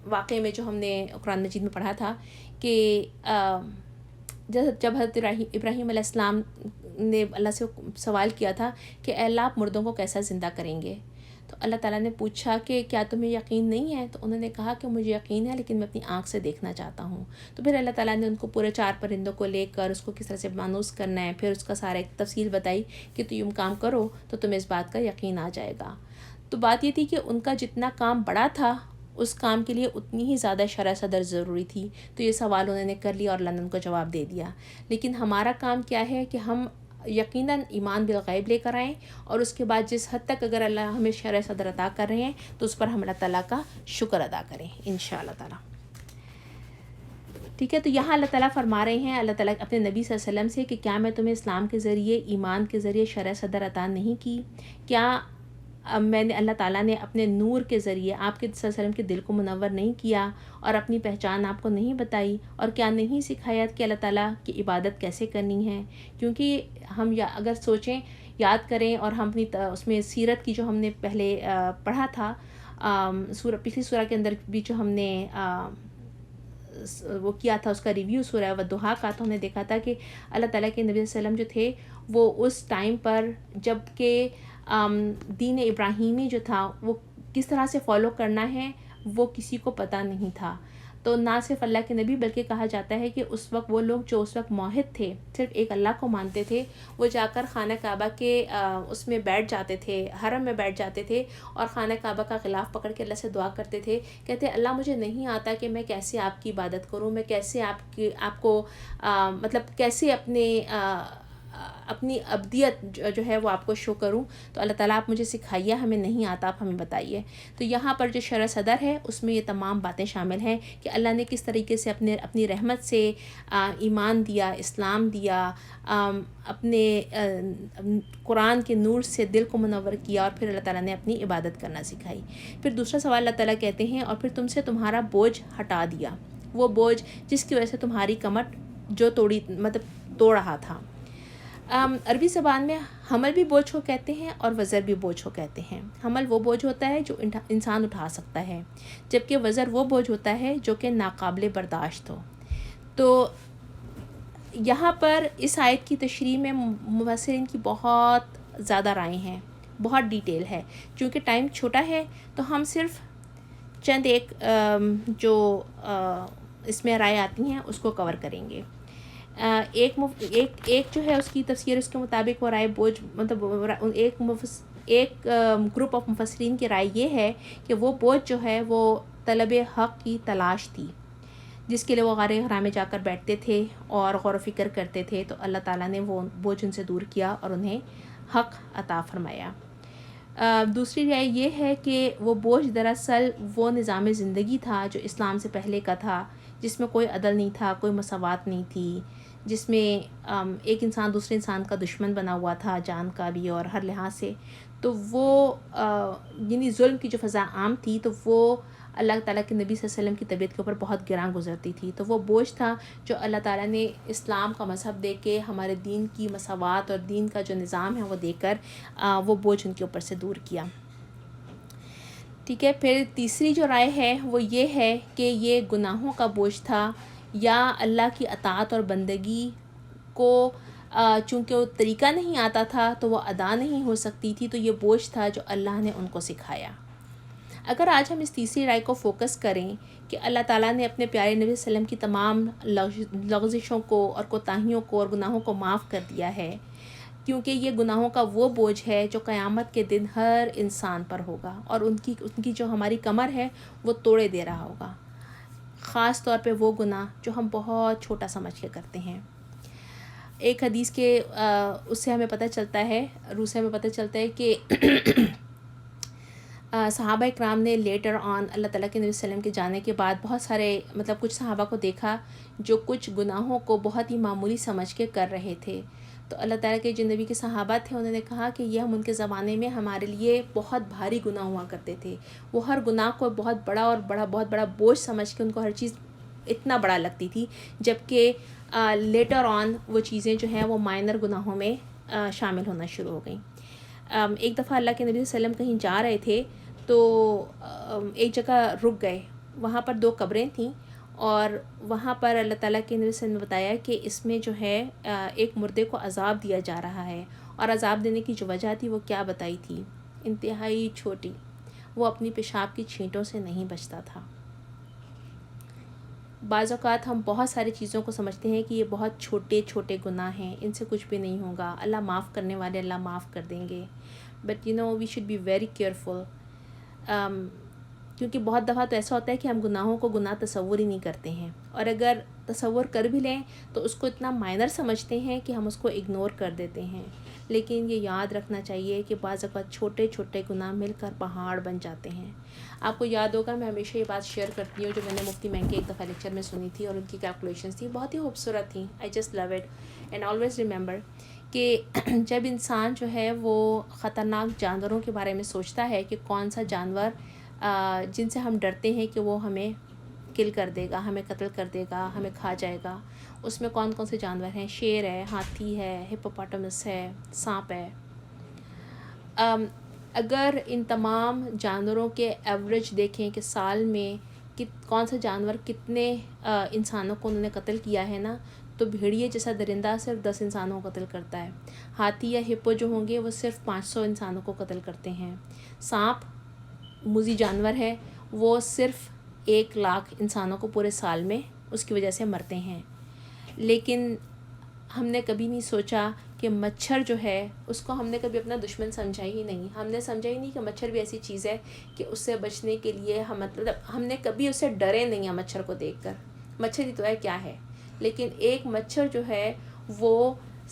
واقعے میں، جو ہم نے قرآن مجید میں پڑھا تھا کہ جب حضرت ابراہیم علیہ السلام نے اللہ سے سوال کیا تھا کہ اے اللہ آپ مردوں کو کیسا زندہ کریں گے، تو اللہ تعالیٰ نے پوچھا کہ کیا تمہیں یقین نہیں ہے؟ تو انہوں نے کہا کہ مجھے یقین ہے لیکن میں اپنی آنکھ سے دیکھنا چاہتا ہوں۔ تو پھر اللہ تعالیٰ نے ان کو پورے 4 پرندوں کو لے کر اس کو کس طرح سے مانوس کرنا ہے، پھر اس کا سارا ایک تفصیل بتائی کہ تو یوں کام کرو تو تمہیں اس بات کا یقین آ جائے گا۔ تو بات یہ تھی کہ ان کا جتنا کام بڑا تھا اس کام کے لیے اتنی ہی زیادہ شرح صدر ضروری تھی، تو یہ سوال انہوں نے کر لیا اور اللہ نے ان کو جواب دے دیا۔ لیکن ہمارا کام کیا ہے کہ ہم یقیناً ایمان بالغیب لے کر آئیں، اور اس کے بعد جس حد تک اگر اللہ ہمیں شرح صدر عطا کر رہے ہیں تو اس پر ہم اللہ تعالیٰ کا شکر ادا کریں انشاءاللہ تعالیٰ۔ ٹھیک ہے، تو یہاں اللہ تعالیٰ فرما رہے ہیں اللہ تعالیٰ اپنے نبی صلی اللہ علیہ وسلم سے کہ کیا میں تمہیں اسلام کے ذریعے، ایمان کے ذریعے شرح صدر عطا نہیں کی؟ کیا میں نے، اللہ تعالیٰ نے اپنے نور کے ذریعے آپ کے صلی اللہ علیہ وسلم کے دل کو منور نہیں کیا اور اپنی پہچان آپ کو نہیں بتائی، اور کیا نہیں سکھایا کہ اللہ تعالیٰ کی عبادت کیسے کرنی ہے؟ کیونکہ ہم اگر سوچیں، یاد کریں، اور ہم اپنی اس میں سیرت کی جو ہم نے پہلے پڑھا تھا پچھلی سورہ کے اندر بھی جو ہم نے وہ کیا تھا اس کا ریویو سورہ والضحیٰ کا، تو ہم نے دیکھا تھا کہ اللہ تعالیٰ کے نبی صلی اللہ علیہ وسلم جو تھے وہ اس ٹائم پر جب کہ دین ابراہیمی جو تھا وہ کس طرح سے فالو کرنا ہے وہ کسی کو پتہ نہیں تھا۔ تو نہ صرف اللہ کے نبی بلکہ کہا جاتا ہے کہ اس وقت وہ لوگ جو اس وقت موحد تھے، صرف ایک اللہ کو مانتے تھے، وہ جا کر خانہ کعبہ کے اس میں بیٹھ جاتے تھے، حرم میں بیٹھ جاتے تھے، اور خانہ کعبہ کا غلاف پکڑ کے اللہ سے دعا کرتے تھے، کہتے اللہ مجھے نہیں آتا کہ میں کیسے آپ کی عبادت کروں، میں کیسے آپ کو مطلب کیسے اپنی ابدیت جو ہے وہ آپ کو شو کروں، تو اللہ تعالیٰ آپ مجھے سکھائیے، ہمیں نہیں آتا، آپ ہمیں بتائیے۔ تو یہاں پر جو شرح صدر ہے اس میں یہ تمام باتیں شامل ہیں کہ اللہ نے کس طریقے سے اپنی رحمت سے ایمان دیا، اسلام دیا، اپنے قرآن کے نور سے دل کو منور کیا، اور پھر اللہ تعالیٰ نے اپنی عبادت کرنا سکھائی۔ پھر دوسرا سوال اللہ تعالیٰ کہتے ہیں اور پھر تم سے تمہارا بوجھ ہٹا دیا، وہ بوجھ جس کی وجہ سے تمہاری کمر جو توڑ رہا تھا۔ عربی زبان میں حمل بھی بوجھ کو کہتے ہیں اور وزر بھی بوجھ کو کہتے ہیں۔ حمل وہ بوجھ ہوتا ہے جو انسان اٹھا سکتا ہے، جبکہ وزر وہ بوجھ ہوتا ہے جو کہ ناقابل برداشت ہو۔ تو یہاں پر اس آیت کی تشریح میں مفسرین کی بہت زیادہ رائے ہیں، بہت ڈیٹیل ہے۔ چونکہ ٹائم چھوٹا ہے تو ہم صرف چند ایک جو اس میں رائے آتی ہیں اس کو کور کریں گے۔ ایک جو ہے اس کی تفسیر، اس کے مطابق وہ رائے بوجھ مطلب ایک گروپ آف مفسرین کی رائے یہ ہے کہ وہ بوجھ جو ہے وہ طلب حق کی تلاش تھی، جس کے لیے وہ غار حرا میں جا کر بیٹھتے تھے اور غور و فکر کرتے تھے، تو اللہ تعالیٰ نے وہ بوجھ ان سے دور کیا اور انہیں حق عطا فرمایا۔ دوسری رائے یہ ہے کہ وہ بوجھ دراصل وہ نظام زندگی تھا جو اسلام سے پہلے کا تھا، جس میں کوئی عدل نہیں تھا، کوئی مساوات نہیں تھی، جس میں ایک انسان دوسرے انسان کا دشمن بنا ہوا تھا، جان کا بھی اور ہر لحاظ سے۔ تو وہ یعنی ظلم کی جو فضا عام تھی، تو وہ اللہ تعالیٰ کے نبی صلی اللہ علیہ وسلم کی طبیعت کے اوپر بہت گراں گزرتی تھی۔ تو وہ بوجھ تھا جو اللہ تعالیٰ نے اسلام کا مذہب دے کے، ہمارے دین کی مساوات اور دین کا جو نظام ہے وہ دے کر وہ بوجھ ان کے اوپر سے دور کیا۔ ٹھیک ہے، پھر تیسری جو رائے ہے وہ یہ ہے کہ یہ گناہوں کا بوجھ تھا، یا اللہ کی اطاعت اور بندگی کو چونکہ وہ طریقہ نہیں آتا تھا تو وہ ادا نہیں ہو سکتی تھی، تو یہ بوجھ تھا جو اللہ نے ان کو سکھایا۔ اگر آج ہم اس تیسری رائے کو فوکس کریں کہ اللہ تعالیٰ نے اپنے پیارے نبی صلی اللہ علیہ وسلم کی تمام لغزشوں کو اور کوتاہیوں کو اور گناہوں کو معاف کر دیا ہے، کیونکہ یہ گناہوں کا وہ بوجھ ہے جو قیامت کے دن ہر انسان پر ہوگا، اور ان کی جو ہماری کمر ہے وہ توڑے دے رہا ہوگا، خاص طور پہ وہ گناہ جو ہم بہت چھوٹا سمجھ کے کرتے ہیں۔ ایک حدیث کے اس سے ہمیں پتہ چلتا ہے، روح سے ہمیں پتہ چلتا ہے کہ صحابہ اکرام نے لیٹر آن اللہ تعالیٰ کے نبی صلی اللہ علیہ وسلم کے جانے کے بعد بہت سارے کچھ صحابہ کو دیکھا جو کچھ گناہوں کو بہت ہی معمولی سمجھ کے کر رہے تھے۔ تو اللہ تعالیٰ کے جو نبی کے صحابہ تھے انہوں نے کہا کہ یہ ہم ان کے زمانے میں ہمارے لیے بہت بھاری گناہ ہوا کرتے تھے. وہ ہر گناہ کو بہت بڑا بوجھ سمجھ کے ان کو ہر چیز اتنا بڑا لگتی تھی، جبکہ لیٹر آن وہ چیزیں جو ہیں وہ مائنر گناہوں میں شامل ہونا شروع ہو گئیں. ایک دفعہ اللہ کے نبی صلی اللہ علیہ وسلم کہیں جا رہے تھے تو ایک جگہ رک گئے. وہاں پر 2 قبریں تھیں اور وہاں پر اللہ تعالیٰ کے نبی صلی اللہ علیہ وسلم نے بتایا کہ اس میں جو ہے ایک مردے کو عذاب دیا جا رہا ہے. اور عذاب دینے کی جو وجہ تھی وہ کیا بتائی تھی؟ انتہائی چھوٹی، وہ اپنی پیشاب کی چھینٹوں سے نہیں بچتا تھا. بعض اوقات ہم بہت ساری چیزوں کو سمجھتے ہیں کہ یہ بہت چھوٹے چھوٹے گناہ ہیں، ان سے کچھ بھی نہیں ہوگا، اللہ معاف کرنے والے اللہ معاف کر دیں گے. But we should be very careful, کیونکہ بہت دفعہ تو ایسا ہوتا ہے کہ ہم گناہوں کو گناہ تصور ہی نہیں کرتے ہیں، اور اگر تصور کر بھی لیں تو اس کو اتنا مائنر سمجھتے ہیں کہ ہم اس کو اگنور کر دیتے ہیں. لیکن یہ یاد رکھنا چاہیے کہ بعض اوقات چھوٹے چھوٹے گناہ مل کر پہاڑ بن جاتے ہیں. آپ کو یاد ہوگا میں ہمیشہ یہ بات شیئر کرتی ہوں جو میں نے مفتی مین کے ایک دفعہ لیکچر میں سنی تھی، اور ان کی کیلکولیشنس تھی، بہت ہی خوبصورت تھیں. I just love it and always remember کہ جب انسان جو ہے وہ خطرناک جانوروں کے بارے میں سوچتا ہے کہ کون سا جانور جن سے ہم ڈرتے ہیں کہ وہ ہمیں کل کر دے گا، ہمیں قتل کر دے گا، ہمیں کھا جائے گا، اس میں کون کون سے جانور ہیں؟ شیر ہے، ہاتھی ہے، ہپوپوٹامس ہے، سانپ ہے. اگر ان تمام جانوروں کے ایوریج دیکھیں کہ سال میں کون سا جانور کتنے انسانوں کو انہوں نے قتل کیا ہے نا، تو بھیڑیے جیسا درندہ صرف 10 انسانوں کو قتل کرتا ہے. ہاتھی یا ہپو جو ہوں گے وہ صرف 500 انسانوں کو قتل کرتے ہیں. سانپ موذی جانور ہے، وہ صرف 1,00,000 انسانوں کو پورے سال میں اس کی وجہ سے مرتے ہیں. لیکن ہم نے کبھی نہیں سوچا کہ مچھر جو ہے اس کو ہم نے کبھی اپنا دشمن سمجھا ہی نہیں. ہم نے سمجھا ہی نہیں کہ مچھر بھی ایسی چیز ہے کہ اس سے بچنے کے لیے ہم نے کبھی اسے ڈرے نہیں ہیں. مچھر کو دیکھ کر مچھر ہی تو ہے، کیا ہے. لیکن ایک مچھر جو ہے وہ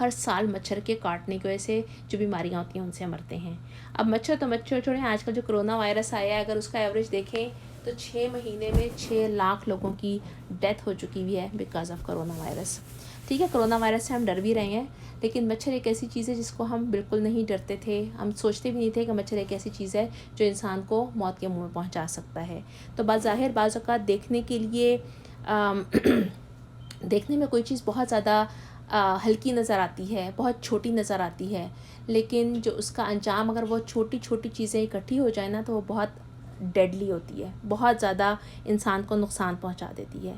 ہر سال مچھر کے کاٹنے کی وجہ سے جو بیماریاں ہوتی ہیں ان سے مرتے ہیں. اب مچھر تو مچھر چھوڑیں، آج کل جو کرونا وائرس آیا ہے اگر اس کا ایوریج دیکھیں تو 6 مہینے میں 6 لاکھ لوگوں کی ڈیتھ ہو چکی ہوئی ہے بیکاز آف کرونا وائرس. ٹھیک ہے، کرونا وائرس سے ہم ڈر بھی رہے ہیں، لیکن مچھر ایک ایسی چیز ہے جس کو ہم بالکل نہیں ڈرتے تھے. ہم سوچتے بھی نہیں تھے کہ مچھر ایک ایسی چیز ہے جو انسان کو موت کے منہ میں پہنچا سکتا ہے. تو بظاہر بعض اوقات دیکھنے کے لیے دیکھنے میں کوئی چیز بہت زیادہ ہلکی نظر آتی ہے، بہت چھوٹی نظر آتی ہے، لیکن جو اس کا انجام اگر وہ چھوٹی چھوٹی چیزیں اکٹھی ہو جائیں نا تو وہ بہت ڈیڈلی ہوتی ہے، بہت زیادہ انسان کو نقصان پہنچا دیتی ہے.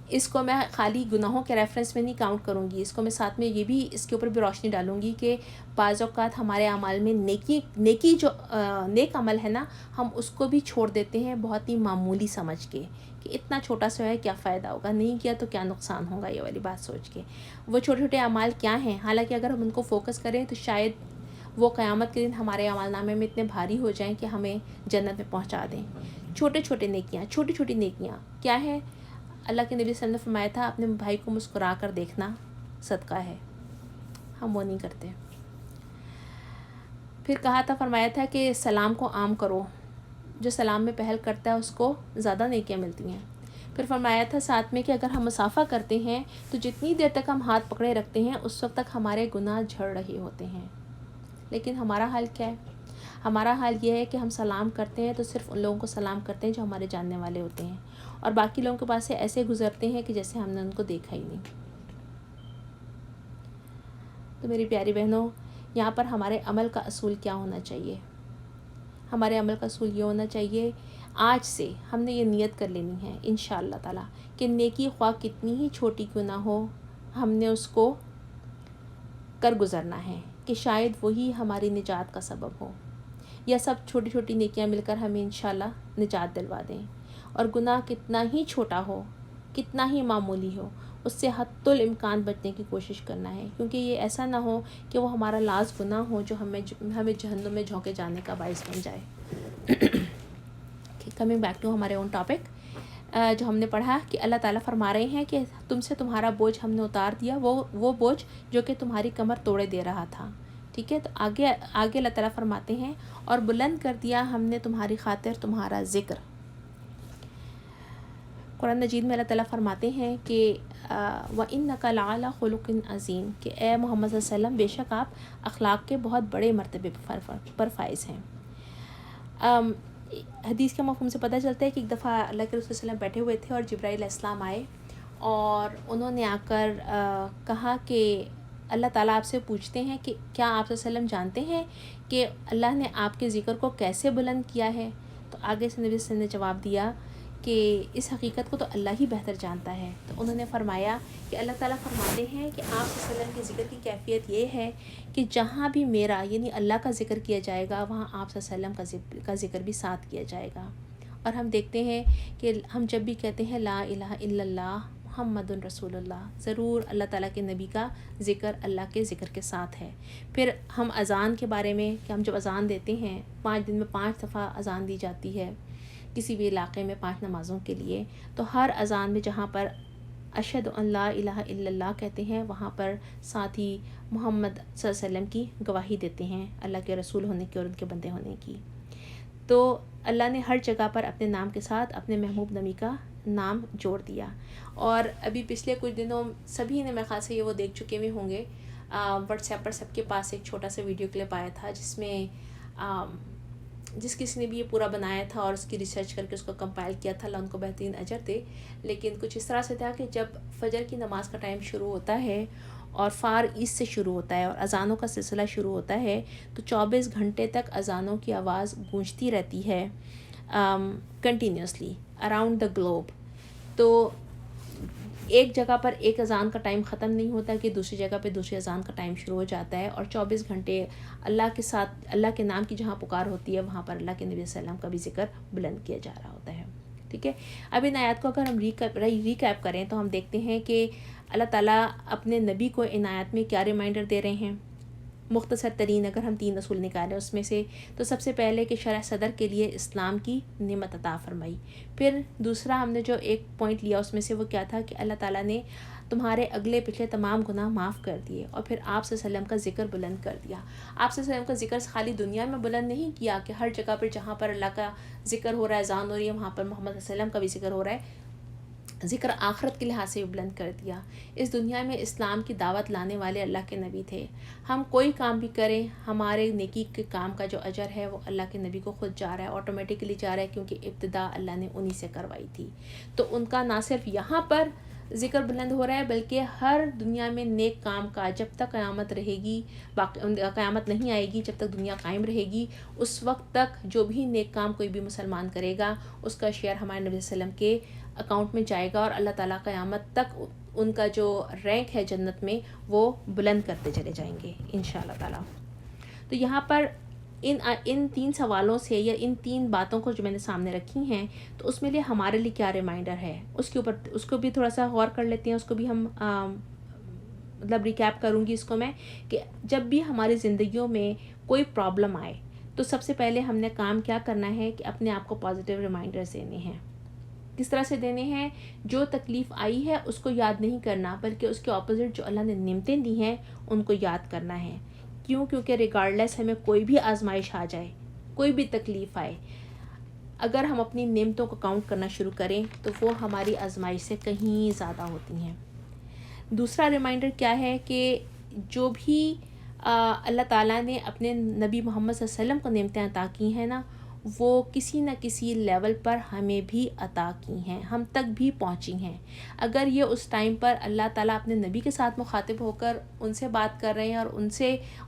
اس کو میں خالی گناہوں کے ریفرنس میں نہیں کاؤنٹ کروں گی، اس کو میں ساتھ میں یہ بھی اس کے اوپر بھی روشنی ڈالوں گی کہ بعض اوقات ہمارے اعمال میں نیکی جو نیک عمل ہے نا، ہم اس کو بھی چھوڑ دیتے ہیں بہت ہی معمولی سمجھ کے کہ اتنا چھوٹا سا ہے، کیا فائدہ ہوگا، نہیں کیا تو کیا نقصان ہوگا، یہ والی بات سوچ کے. وہ چھوٹے چھوٹے اعمال کیا ہیں؟ حالانکہ اگر ہم ان کو فوکس کریں تو شاید وہ قیامت کے دن ہمارے اعمال نامے میں اتنے بھاری ہو جائیں کہ ہمیں جنت میں پہنچا دیں. چھوٹے چھوٹے نیکیاں، چھوٹی چھوٹی نیکیاں کیا ہے؟ اللہ کے نبی صلی اللہ علیہ وسلم نے فرمایا تھا اپنے بھائی کو مسکرا کر دیکھنا صدقہ ہے. ہم وہ نہیں کرتے. پھر کہا تھا، فرمایا تھا کہ سلام کو عام کرو، جو سلام میں پہل کرتا ہے اس کو زیادہ نیکیاں ملتی ہیں. پھر فرمایا تھا ساتھ میں کہ اگر ہم مصافحہ کرتے ہیں تو جتنی دیر تک ہم ہاتھ پکڑے رکھتے ہیں اس وقت تک ہمارے گناہ جھڑ رہے ہوتے ہیں. لیکن ہمارا حال کیا ہے؟ ہمارا حال یہ ہے کہ ہم سلام کرتے ہیں تو صرف ان لوگوں کو سلام کرتے ہیں جو ہمارے جاننے والے ہوتے ہیں، اور باقی لوگوں کے پاس سے ایسے گزرتے ہیں کہ جیسے ہم نے ان کو دیکھا ہی نہیں. تو میری پیاری بہنوں، یہاں پر ہمارے عمل کا اصول کیا ہونا چاہیے؟ ہمارے عمل کا اصول یہ ہونا چاہیے، آج سے ہم نے یہ نیت کر لینی ہے انشاءاللہ تعالیٰ کہ نیکی خواہ کتنی ہی چھوٹی کیوں نہ ہو، ہم نے اس کو کر گزرنا ہے کہ شاید وہی ہماری نجات کا سبب ہو، یا سب چھوٹی چھوٹی نیکیاں مل کر ہمیں انشاءاللہ نجات دلوا دیں. اور گناہ کتنا ہی چھوٹا ہو، کتنا ہی معمولی ہو، اس سے حتی الامکان بچنے کی کوشش کرنا ہے، کیونکہ یہ ایسا نہ ہو کہ وہ ہمارا لاز گناہ ہو جو ہمیں جہنم میں جھونکے جانے کا باعث بن جائے. کمنگ بیک ٹو ہمارے اون ٹاپک، جو ہم نے پڑھا کہ اللہ تعالیٰ فرما رہے ہیں کہ تم سے تمہارا بوجھ ہم نے اتار دیا، وہ بوجھ جو کہ تمہاری کمر توڑے دے رہا تھا. ٹھیک ہے، تو آگے اللہ تعالیٰ فرماتے ہیں اور بلند کر دیا ہم نے تمہاری خاطر تمہارا ذکر. قرآن مجید میں اللہ تعالیٰ فرماتے ہیں کہ وَإِنَّكَ لَعَلَىٰ خُلُقٍ عَظِيمٍ کہ اے محمد صلی اللہ علیہ وسلم بے شک آپ اخلاق کے بہت بڑے مرتبے پر فائز ہیں۔ حدیث کے مفہوم سے پتہ چلتا ہے کہ ایک دفعہ اللہ کے رسول صلی اللہ علیہ وسلم بیٹھے ہوئے تھے اور جبرائیل علیہ السلام آئے اور انہوں نے آ کر کہا کہ اللہ تعالیٰ آپ سے پوچھتے ہیں کہ کیا آپ صلی اللہ علیہ وسلم جانتے ہیں کہ اللہ نے آپ کے ذکر کو کیسے بلند کیا ہے؟ تو آگے سے نبی صلی اللہ علیہ وسلم نے جواب دیا کہ اس حقیقت کو تو اللہ ہی بہتر جانتا ہے۔ تو انہوں نے فرمایا کہ اللہ تعالیٰ فرماتے ہیں کہ آپ صلی اللہ علیہ وسلم کے ذکر کی کیفیت یہ ہے کہ جہاں بھی میرا یعنی اللہ کا ذکر کیا جائے گا وہاں آپ صلی اللہ علیہ وسلم کا ذکر بھی ساتھ کیا جائے گا۔ اور ہم دیکھتے ہیں کہ ہم جب بھی کہتے ہیں لا الہ الا اللہ محمد رسول اللہ، ضرور اللہ تعالیٰ کے نبی کا ذکر اللہ کے ذکر کے ساتھ ہے۔ پھر ہم اذان کے بارے میں کہ ہم جب اذان دیتے ہیں 5 دن میں 5 دفعہ اذان دی جاتی ہے کسی بھی علاقے میں 5 نمازوں کے لیے، تو ہر اذان میں جہاں پر اشہد ان لا الہ الا اللہ کہتے ہیں وہاں پر ساتھ ہی محمد صلی اللہ علیہ وسلم کی گواہی دیتے ہیں اللہ کے رسول ہونے کی اور ان کے بندے ہونے کی۔ تو اللہ نے ہر جگہ پر اپنے نام کے ساتھ اپنے محبوب نبی کا نام جوڑ دیا۔ اور ابھی پچھلے کچھ دنوں سبھی نے میرے خیال سے یہ وہ دیکھ چکے ہوئے ہوں گے، واٹس ایپ پر سب کے پاس ایک چھوٹا سا ویڈیو کلپ آیا تھا جس کسی نے بھی یہ پورا بنایا تھا اور اس کی ریسرچ کر کے اس کو کمپائل کیا تھا، اللہ ان کو بہترین اجر دے۔ لیکن کچھ اس طرح سے تھا کہ جب فجر کی نماز کا ٹائم شروع ہوتا ہے اور فار ایسٹ سے شروع ہوتا ہے اور اذانوں کا سلسلہ شروع ہوتا ہے تو 24 گھنٹے تک اذانوں کی آواز گونجتی رہتی ہے کنٹینیوسلی اراؤنڈ دا گلوب۔ تو ایک جگہ پر ایک اذان کا ٹائم ختم نہیں ہوتا کہ دوسری جگہ پہ دوسری اذان کا ٹائم شروع ہو جاتا ہے، اور 24 گھنٹے اللہ کے ساتھ اللہ کے نام کی جہاں پکار ہوتی ہے وہاں پر اللہ کے نبی صلی اللہ علیہ وسلم کا بھی ذکر بلند کیا جا رہا ہوتا ہے۔ ٹھیک ہے، اب ان آیات کو اگر ہم ریکیپ کریں تو ہم دیکھتے ہیں کہ اللہ تعالیٰ اپنے نبی کو ان آیات میں کیا ریمائنڈر دے رہے ہیں۔ مختصر ترین اگر ہم 3 اصول نکالیں اس میں سے، تو سب سے پہلے کہ شرح صدر کے لیے اسلام کی نعمت عطا فرمائی۔ پھر دوسرا ہم نے جو ایک پوائنٹ لیا اس میں سے وہ کیا تھا کہ اللہ تعالیٰ نے تمہارے اگلے پچھلے تمام گناہ معاف کر دیے، اور پھر آپ صلی اللہ علیہ وسلم کا ذکر بلند کر دیا۔ آپ صلی اللہ علیہ وسلم کا ذکر خالی دنیا میں بلند نہیں کیا کہ ہر جگہ پر جہاں پر اللہ کا ذکر ہو رہا ہے، اذان ہو رہی ہے، وہاں پر محمد صلی اللہ علیہ وسلم کا بھی ذکر ہو رہا ہے، ذکر آخرت کے لحاظ سے بھی بلند کر دیا۔ اس دنیا میں اسلام کی دعوت لانے والے اللہ کے نبی تھے۔ ہم کوئی کام بھی کریں، ہمارے نیکی کے کام کا جو اجر ہے وہ اللہ کے نبی کو خود جا رہا ہے، آٹومیٹکلی جا رہا ہے، کیونکہ ابتدا اللہ نے انہی سے کروائی تھی۔ تو ان کا نہ صرف یہاں پر ذکر بلند ہو رہا ہے بلکہ ہر دنیا میں نیک کام کا جب تک قیامت رہے گی، قیامت نہیں آئے گی، جب تک دنیا قائم رہے گی اس وقت تک جو بھی نیک کام کوئی بھی مسلمان کرے گا اس کا شیئر ہمارے نبی صلی اللہ علیہ وسلم کے اکاؤنٹ میں جائے گا، اور اللہ تعالیٰ قیامت تک ان کا جو رینک ہے جنت میں وہ بلند کرتے چلے جائیں گے انشاءاللہ تعالیٰ۔ تو یہاں پر ان 3 سوالوں سے یا ان 3 باتوں کو جو میں نے سامنے رکھی ہیں تو اس میں لیے ہمارے لیے کیا ریمائنڈر ہے اس کے اوپر، اس کو بھی تھوڑا سا غور کر لیتے ہیں، اس کو بھی ہم مطلب ریکیپ کروں گی اس کو میں، کہ جب بھی ہماری زندگیوں میں کوئی پرابلم آئے تو سب سے پہلے ہم نے کام کیا کرنا ہے کہ اپنے آپ کو پازیٹیو ریمائنڈرز دینے ہیں۔ کس طرح سے دینے ہیں؟ جو تکلیف آئی ہے اس کو یاد نہیں کرنا بلکہ اس کے اپوزٹ جو اللہ نے نعمتیں دی ہیں ان کو یاد کرنا ہے۔ کیوں؟ کیونکہ ریگارڈلیس ہمیں کوئی بھی آزمائش آ جائے، کوئی بھی تکلیف آئے، اگر ہم اپنی نعمتوں کو کاؤنٹ کرنا شروع کریں تو وہ ہماری آزمائش سے کہیں زیادہ ہوتی ہیں۔ دوسرا ریمائنڈر کیا ہے کہ جو بھی اللہ تعالیٰ نے اپنے نبی محمد صلی اللہ علیہ وسلم کو نعمتیں عطا کی ہیں نا، وہ کسی نہ کسی لیول پر ہمیں بھی عطا کی ہیں، ہم تک بھی پہنچی ہیں۔ اگر یہ اس ٹائم پر اللہ تعالیٰ اپنے نبی کے ساتھ مخاطب ہو کر ان سے بات کر رہے ہیں اور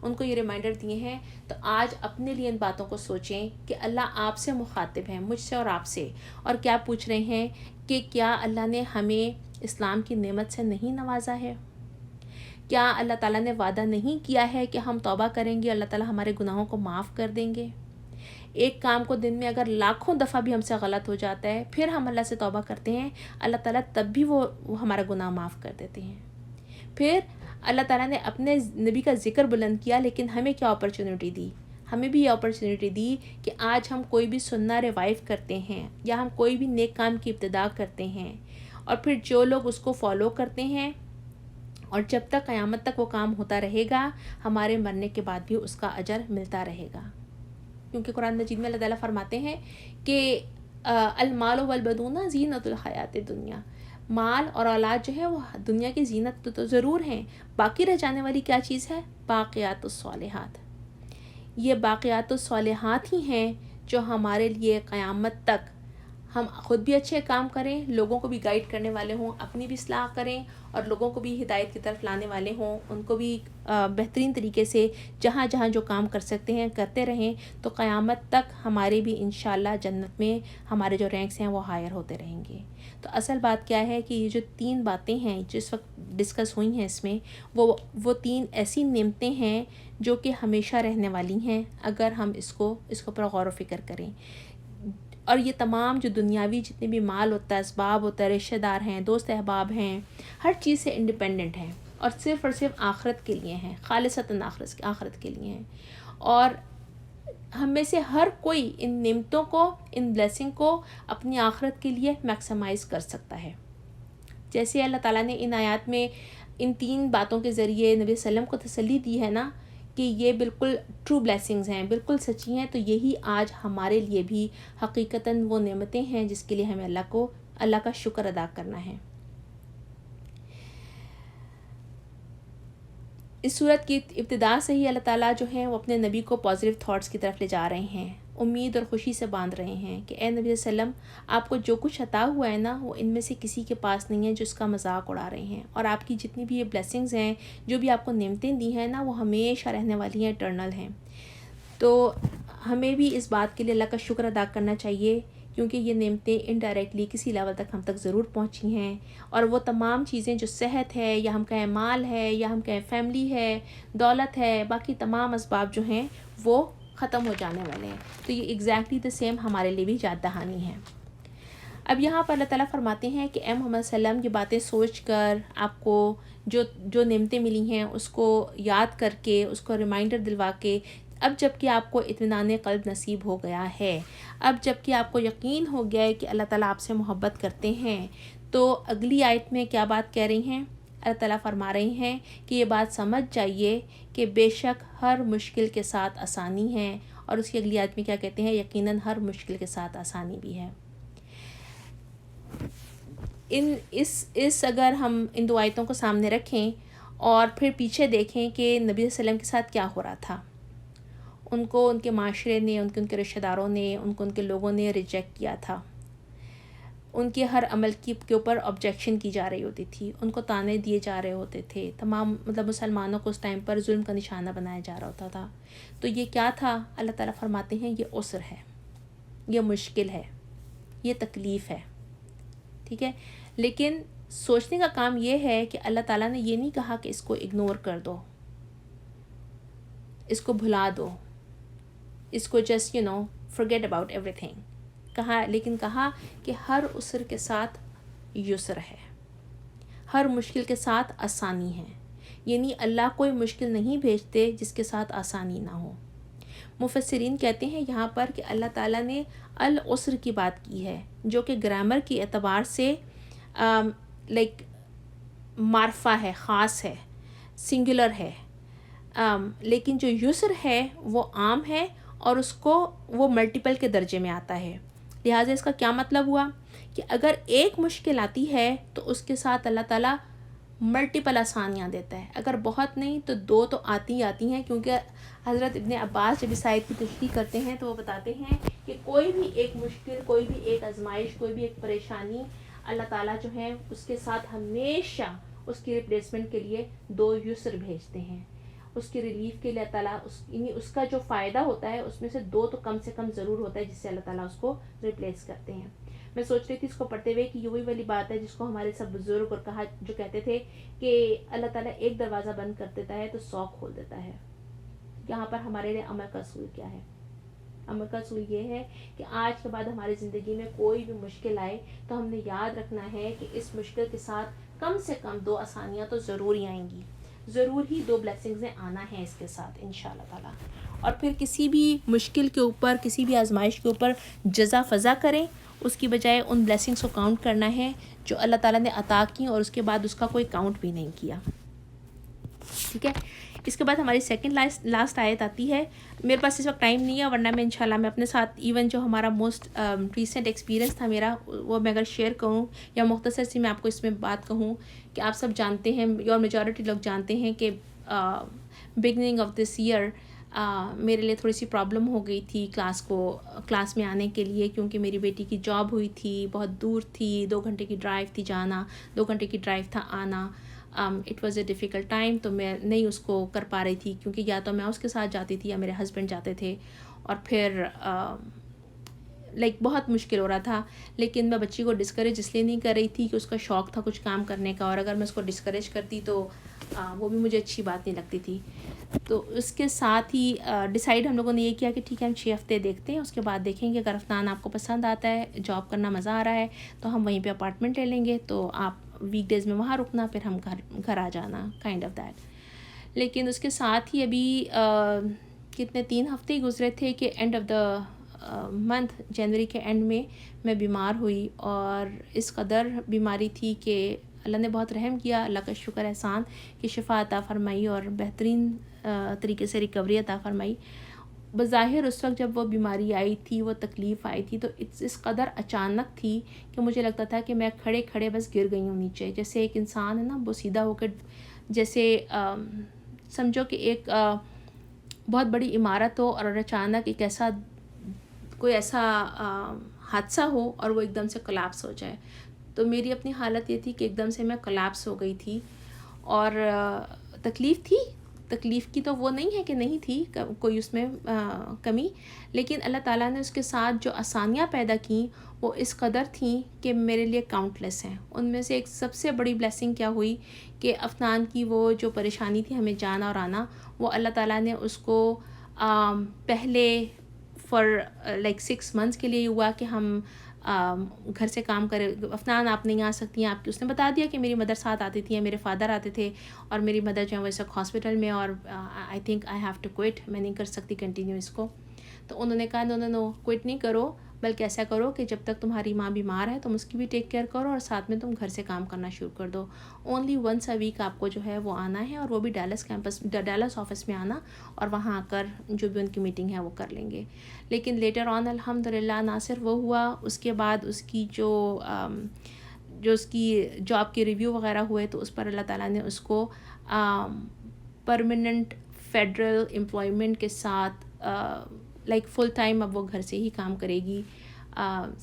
ان کو یہ ریمائنڈر دیے ہیں، تو آج اپنے لیے ان باتوں کو سوچیں کہ اللہ آپ سے مخاطب ہیں، مجھ سے اور آپ سے، اور کیا پوچھ رہے ہیں کہ کیا اللہ نے ہمیں اسلام کی نعمت سے نہیں نوازا ہے؟ کیا اللہ تعالیٰ نے وعدہ نہیں کیا ہے کہ ہم توبہ کریں گے اللہ تعالیٰ ہمارے گناہوں کو معاف کر دیں گے؟ ایک کام کو دن میں اگر لاکھوں دفعہ بھی ہم سے غلط ہو جاتا ہے پھر ہم اللہ سے توبہ کرتے ہیں، اللہ تعالیٰ تب بھی وہ ہمارا گناہ معاف کر دیتے ہیں۔ پھر اللہ تعالیٰ نے اپنے نبی کا ذکر بلند کیا، لیکن ہمیں کیا اپرچونٹی دی؟ ہمیں بھی یہ اپرچونٹی دی کہ آج ہم کوئی بھی سننا ریوائیو کرتے ہیں یا ہم کوئی بھی نیک کام کی ابتدا کرتے ہیں، اور پھر جو لوگ اس کو فالو کرتے ہیں، اور جب تک قیامت تک وہ کام ہوتا رہے گا، ہمارے مرنے کے بعد بھی اس کا اجر ملتا رہے گا۔ کیونکہ قرآن مجید میں اللہ تعالیٰ فرماتے ہیں کہ المال والبنون زینت الحیات دنیا، مال اور اولاد جو ہے وہ دنیا کی زینت تو ضرور ہیں، باقی رہ جانے والی کیا چیز ہے؟ باقیات الصالحات. یہ باقیات الصالحات ہی ہیں جو ہمارے لیے قیامت تک ہم خود بھی اچھے کام کریں، لوگوں کو بھی گائیڈ کرنے والے ہوں، اپنی بھی اصلاح کریں اور لوگوں کو بھی ہدایت کی طرف لانے والے ہوں، ان کو بھی بہترین طریقے سے جہاں جہاں جو کام کر سکتے ہیں کرتے رہیں، تو قیامت تک ہمارے بھی انشاءاللہ جنت میں ہمارے جو رینکس ہیں وہ ہائر ہوتے رہیں گے. تو اصل بات کیا ہے کہ یہ جو 3 باتیں ہیں جس وقت ڈسکس ہوئی ہیں اس میں، وہ 3 ایسی نعمتیں ہیں جو کہ ہمیشہ رہنے والی ہیں اگر ہم اس کو پر غور و فکر کریں. اور یہ تمام جو دنیاوی جتنے بھی مال ہوتا ہے، اسباب ہوتا ہے، رشتہ دار ہیں، دوست احباب ہیں، ہر چیز سے انڈیپینڈنٹ ہیں اور صرف آخرت کے لیے ہیں، خالصتاً آخرت کے لیے ہیں. اور ہم میں سے ہر کوئی ان نعمتوں کو، ان بلیسنگ کو اپنی آخرت کے لیے میکسیمائز کر سکتا ہے. جیسے اللہ تعالیٰ نے ان آیات میں ان 3 باتوں کے ذریعے نبی صلی اللہ علیہ وسلم کو تسلی دی ہے نا کہ یہ بالکل ٹرو بلیسنگز ہیں، بالکل سچی ہیں، تو یہی آج ہمارے لیے بھی حقیقتاً وہ نعمتیں ہیں جس کے لیے ہمیں اللہ کا شکر ادا کرنا ہے. اس صورت کی ابتدا سے ہی اللہ تعالیٰ جو ہیں وہ اپنے نبی کو پازیٹیو تھاٹس کی طرف لے جا رہے ہیں، امید اور خوشی سے باندھ رہے ہیں کہ اے نبی صلی اللہ علیہ وسلم، آپ کو جو کچھ عطا ہوا ہے نا وہ ان میں سے کسی کے پاس نہیں ہے جو اس کا مذاق اڑا رہے ہیں، اور آپ کی جتنی بھی یہ بلیسنگز ہیں، جو بھی آپ کو نعمتیں دی ہیں نا، وہ ہمیشہ رہنے والی ہیں، اٹرنل ہیں. تو ہمیں بھی اس بات کے لیے اللہ کا شکر ادا کرنا چاہیے کیونکہ یہ نعمتیں انڈائریکٹلی کسی لیول تک ہم تک ضرور پہنچی ہیں، اور وہ تمام چیزیں جو صحت ہے یا ہم کہیں مال ہے یا ہم کہیں فیملی ہے، دولت ہے، باقی تمام اسباب جو ہیں وہ ختم ہو جانے والے ہیں. تو یہ ایگزیکٹلی دا سیم ہمارے لیے بھی یاد دہانی ہے. اب یہاں پر اللہ تعالیٰ فرماتے ہیں کہ اے محمد صلی اللہ علیہ وسلم، یہ باتیں سوچ کر آپ کو جو نعمتیں ملی ہیں اس کو یاد کر کے، اس کو ریمائنڈر دلوا کے، اب جب کہ آپ کو اطمینان قلب نصیب ہو گیا ہے، اب جب کہ آپ کو یقین ہو گیا ہے کہ اللہ تعالیٰ آپ سے محبت کرتے ہیں، تو اگلی آیت میں کیا بات کہہ رہی ہیں؟ اللہ تعالیٰ فرما رہی ہیں کہ یہ بات سمجھ جائیے کہ بے شک ہر مشکل کے ساتھ آسانی ہے، اور اس کی اگلی آیت میں کیا کہتے ہیں؟ یقیناً ہر مشکل کے ساتھ آسانی بھی ہے. اگر ہم ان 2 آیتوں کو سامنے رکھیں اور پھر پیچھے دیکھیں کہ نبی صلی اللہ علیہ وسلم کے ساتھ کیا ہو رہا تھا، ان کو ان کے معاشرے نے، ان کے رشتہ داروں نے، ان کے لوگوں نے ریجیکٹ کیا تھا، ان کے ہر عمل کے اوپر آبجیکشن کی جا رہی ہوتی تھی، ان کو طعنے دیے جا رہے ہوتے تھے، تمام مسلمانوں کو اس ٹائم پر ظلم کا نشانہ بنایا جا رہا ہوتا تھا. تو یہ کیا تھا؟ اللہ تعالیٰ فرماتے ہیں یہ عسر ہے، یہ مشکل ہے، یہ تکلیف ہے. ٹھیک ہے، لیکن سوچنے کا کام یہ ہے کہ اللہ تعالیٰ نے یہ نہیں کہا کہ اس کو اگنور کر دو، اس کو بھلا دو، اس کو جسٹ forget about everything کہا، لیکن کہا کہ ہر عسر کے ساتھ یسر ہے، ہر مشکل کے ساتھ آسانی ہے. یعنی اللہ کوئی مشکل نہیں بھیجتے جس کے ساتھ آسانی نہ ہو. مفسرین کہتے ہیں یہاں پر کہ اللہ تعالیٰ نے العسر کی بات کی ہے، جو کہ گرامر کی اعتبار سے معرفہ ہے، خاص ہے، سنگولر ہے، لیکن جو یسر ہے وہ عام ہے اور اس کو وہ ملٹیپل کے درجے میں آتا ہے. لہٰذا اس کا کیا مطلب ہوا کہ اگر ایک مشکل آتی ہے تو اس کے ساتھ اللہ تعالیٰ ملٹیپل آسانیاں دیتا ہے، اگر بہت نہیں تو 2 تو آتی ہیں، کیونکہ حضرت ابن عباس جب اس آیت کی تشریح کرتے ہیں تو وہ بتاتے ہیں کہ کوئی بھی ایک مشکل، کوئی بھی ایک آزمائش، کوئی بھی ایک پریشانی، اللہ تعالیٰ جو ہے اس کے ساتھ ہمیشہ اس کی ریپلیسمنٹ کے لیے 2 یسر بھیجتے ہیں. اس کی ریلیف کے لیے اللہ تعالیٰ اس کا جو فائدہ ہوتا ہے اس میں سے 2 تو کم سے کم ضرور ہوتا ہے جس سے اللہ تعالیٰ اس کو ریپلیس کرتے ہیں. میں سوچ رہی تھی اس کو پڑھتے ہوئے کہ یہ وہی والی بات ہے جس کو ہمارے سب بزرگ اور جو کہتے تھے کہ اللہ تعالیٰ ایک دروازہ بند کر دیتا ہے تو 100 کھول دیتا ہے. یہاں پر ہمارے لیے عمل کا اصول کیا ہے؟ عمل کا اصول یہ ہے کہ آج کے بعد ہماری زندگی میں کوئی بھی مشکل آئے تو ہم نے یاد رکھنا ہے کہ اس مشکل کے ساتھ کم سے کم 2 آسانیاں تو ضرور ہی آئیں گی، ضرور ہی 2 بلیسنگز آنا ہے اس کے ساتھ انشاءاللہ تعالیٰ. اور پھر کسی بھی مشکل کے اوپر، کسی بھی آزمائش کے اوپر جزا فضا کریں، اس کی بجائے ان بلیسنگز کو کاؤنٹ کرنا ہے جو اللہ تعالیٰ نے عطا کی اور اس کے بعد اس کا کوئی کاؤنٹ بھی نہیں کیا. ٹھیک ہے. اس کے بعد ہماری سیکنڈ لاسٹ آیت آتی ہے. میرے پاس اس وقت ٹائم نہیں ہے, ورنہ میں انشاءاللہ میں اپنے ساتھ ایون جو ہمارا موسٹ ریسنٹ ایکسپیرینس تھا میرا, وہ میں اگر شیئر کروں یا مختصر سی میں آپ کو اس میں بات کہوں کہ آپ سب جانتے ہیں اور میجورٹی لوگ جانتے ہیں کہ بگننگ آف دس ایئر میرے لیے تھوڑی سی پرابلم ہو گئی تھی کلاس میں آنے کے لیے, کیونکہ میری بیٹی کی جاب ہوئی تھی, بہت دور تھی, 2 گھنٹے کی ڈرائیو تھی جانا, 2 گھنٹے کی ڈرائیو تھا آنا. It was a difficult time, تو میں نہیں اس کو کر پا رہی تھی, کیونکہ یا تو میں اس کے ساتھ جاتی تھی یا میرے ہسبینڈ جاتے تھے, اور پھر بہت مشکل ہو رہا تھا. لیکن میں بچی کو ڈسکریج اس لیے نہیں کر رہی تھی کہ اس کا شوق تھا کچھ کام کرنے کا, اور اگر میں اس کو ڈسکریج کرتی تو وہ بھی مجھے اچھی بات نہیں لگتی تھی. تو اس کے ساتھ ہی ڈیسائیڈ ہم لوگوں نے یہ کیا کہ ٹھیک ہے ہم 6 ہفتے دیکھتے ہیں, اس کے بعد دیکھیں گے اگر افنان آپ کو پسند آتا ہے, جاب کرنا مزہ آ رہا ہے, تو ہم وہیں پہ اپارٹمنٹ لے لیں گے, تو آپ ویک ڈیز میں وہاں رکنا, پھر ہم گھر آ جانا, کائنڈ آف دیٹ. لیکن اس کے ساتھ ہی ابھی کتنے 3 ہفتے ہی گزرے تھے کہ اینڈ آف دا منتھ, جنوری کے اینڈ میں بیمار ہوئی, اور اس قدر بیماری تھی کہ اللہ نے بہت رحم کیا, اللہ کا شکر احسان کہ شفا عطا فرمائی اور بہترین طریقے سے ریکوری عطا فرمائی. بظاہر اس وقت جب وہ بیماری آئی تھی, وہ تکلیف آئی تھی, تو اس قدر اچانک تھی کہ مجھے لگتا تھا کہ میں کھڑے کھڑے بس گر گئی ہوں نیچے. جیسے ایک انسان ہے نا, وہ سیدھا ہو کر, جیسے سمجھو کہ ایک بہت بڑی عمارت ہو اور اچانک کوئی ایسا حادثہ ہو اور وہ ایک دم سے کولیپس ہو جائے. تو میری اپنی حالت یہ تھی کہ ایک دم سے میں کولیپس ہو گئی تھی, اور تکلیف کی تو وہ نہیں ہے کہ نہیں تھی کوئی اس میں کمی, لیکن اللہ تعالیٰ نے اس کے ساتھ جو آسانیاں پیدا کیں وہ اس قدر تھیں کہ میرے لیے کاؤنٹ لیس ہیں. ان میں سے ایک سب سے بڑی بلیسنگ کیا ہوئی کہ افنان کی وہ جو پریشانی تھی ہمیں جانا اور آنا, وہ اللہ تعالیٰ نے اس کو پہلے فار 6 months کے لیے ہوا کہ ہم گھر سے کام کرے. افنان آپ نہیں آ سکتی ہیں آپ کی, اس نے بتا دیا کہ میری مدر ساتھ آتی تھی, میرے فادر آتے تھے, اور میری مدر جو ہے وہ اس وقت ہاسپٹل میں, اور I think I have to quit, میں نہیں کر سکتی کنٹینیو اس کو. تو انہوں نے کہا نو کوئٹ نہیں کرو, بلکہ ایسا کرو کہ جب تک تمہاری ماں بیمار ہے تم اس کی بھی ٹیک کیئر کرو, اور ساتھ میں تم گھر سے کام کرنا شروع کر دو. اونلی ونس اے ویک آپ کو جو ہے وہ آنا ہے, اور وہ بھی ڈیلس آفس میں آنا, اور وہاں آ کر جو بھی ان کی میٹنگ ہے وہ کر لیں گے. لیکن لیٹر آن الحمدللہ نہ صرف وہ ہوا, اس کے بعد اس کی جو اس کی جاب کے ریویو وغیرہ ہوئے, تو اس پر اللہ تعالیٰ نے اس کو پرماننٹ فیڈرل امپلائمنٹ کے ساتھ فل ٹائم اب وہ گھر سے ہی کام کرے گی.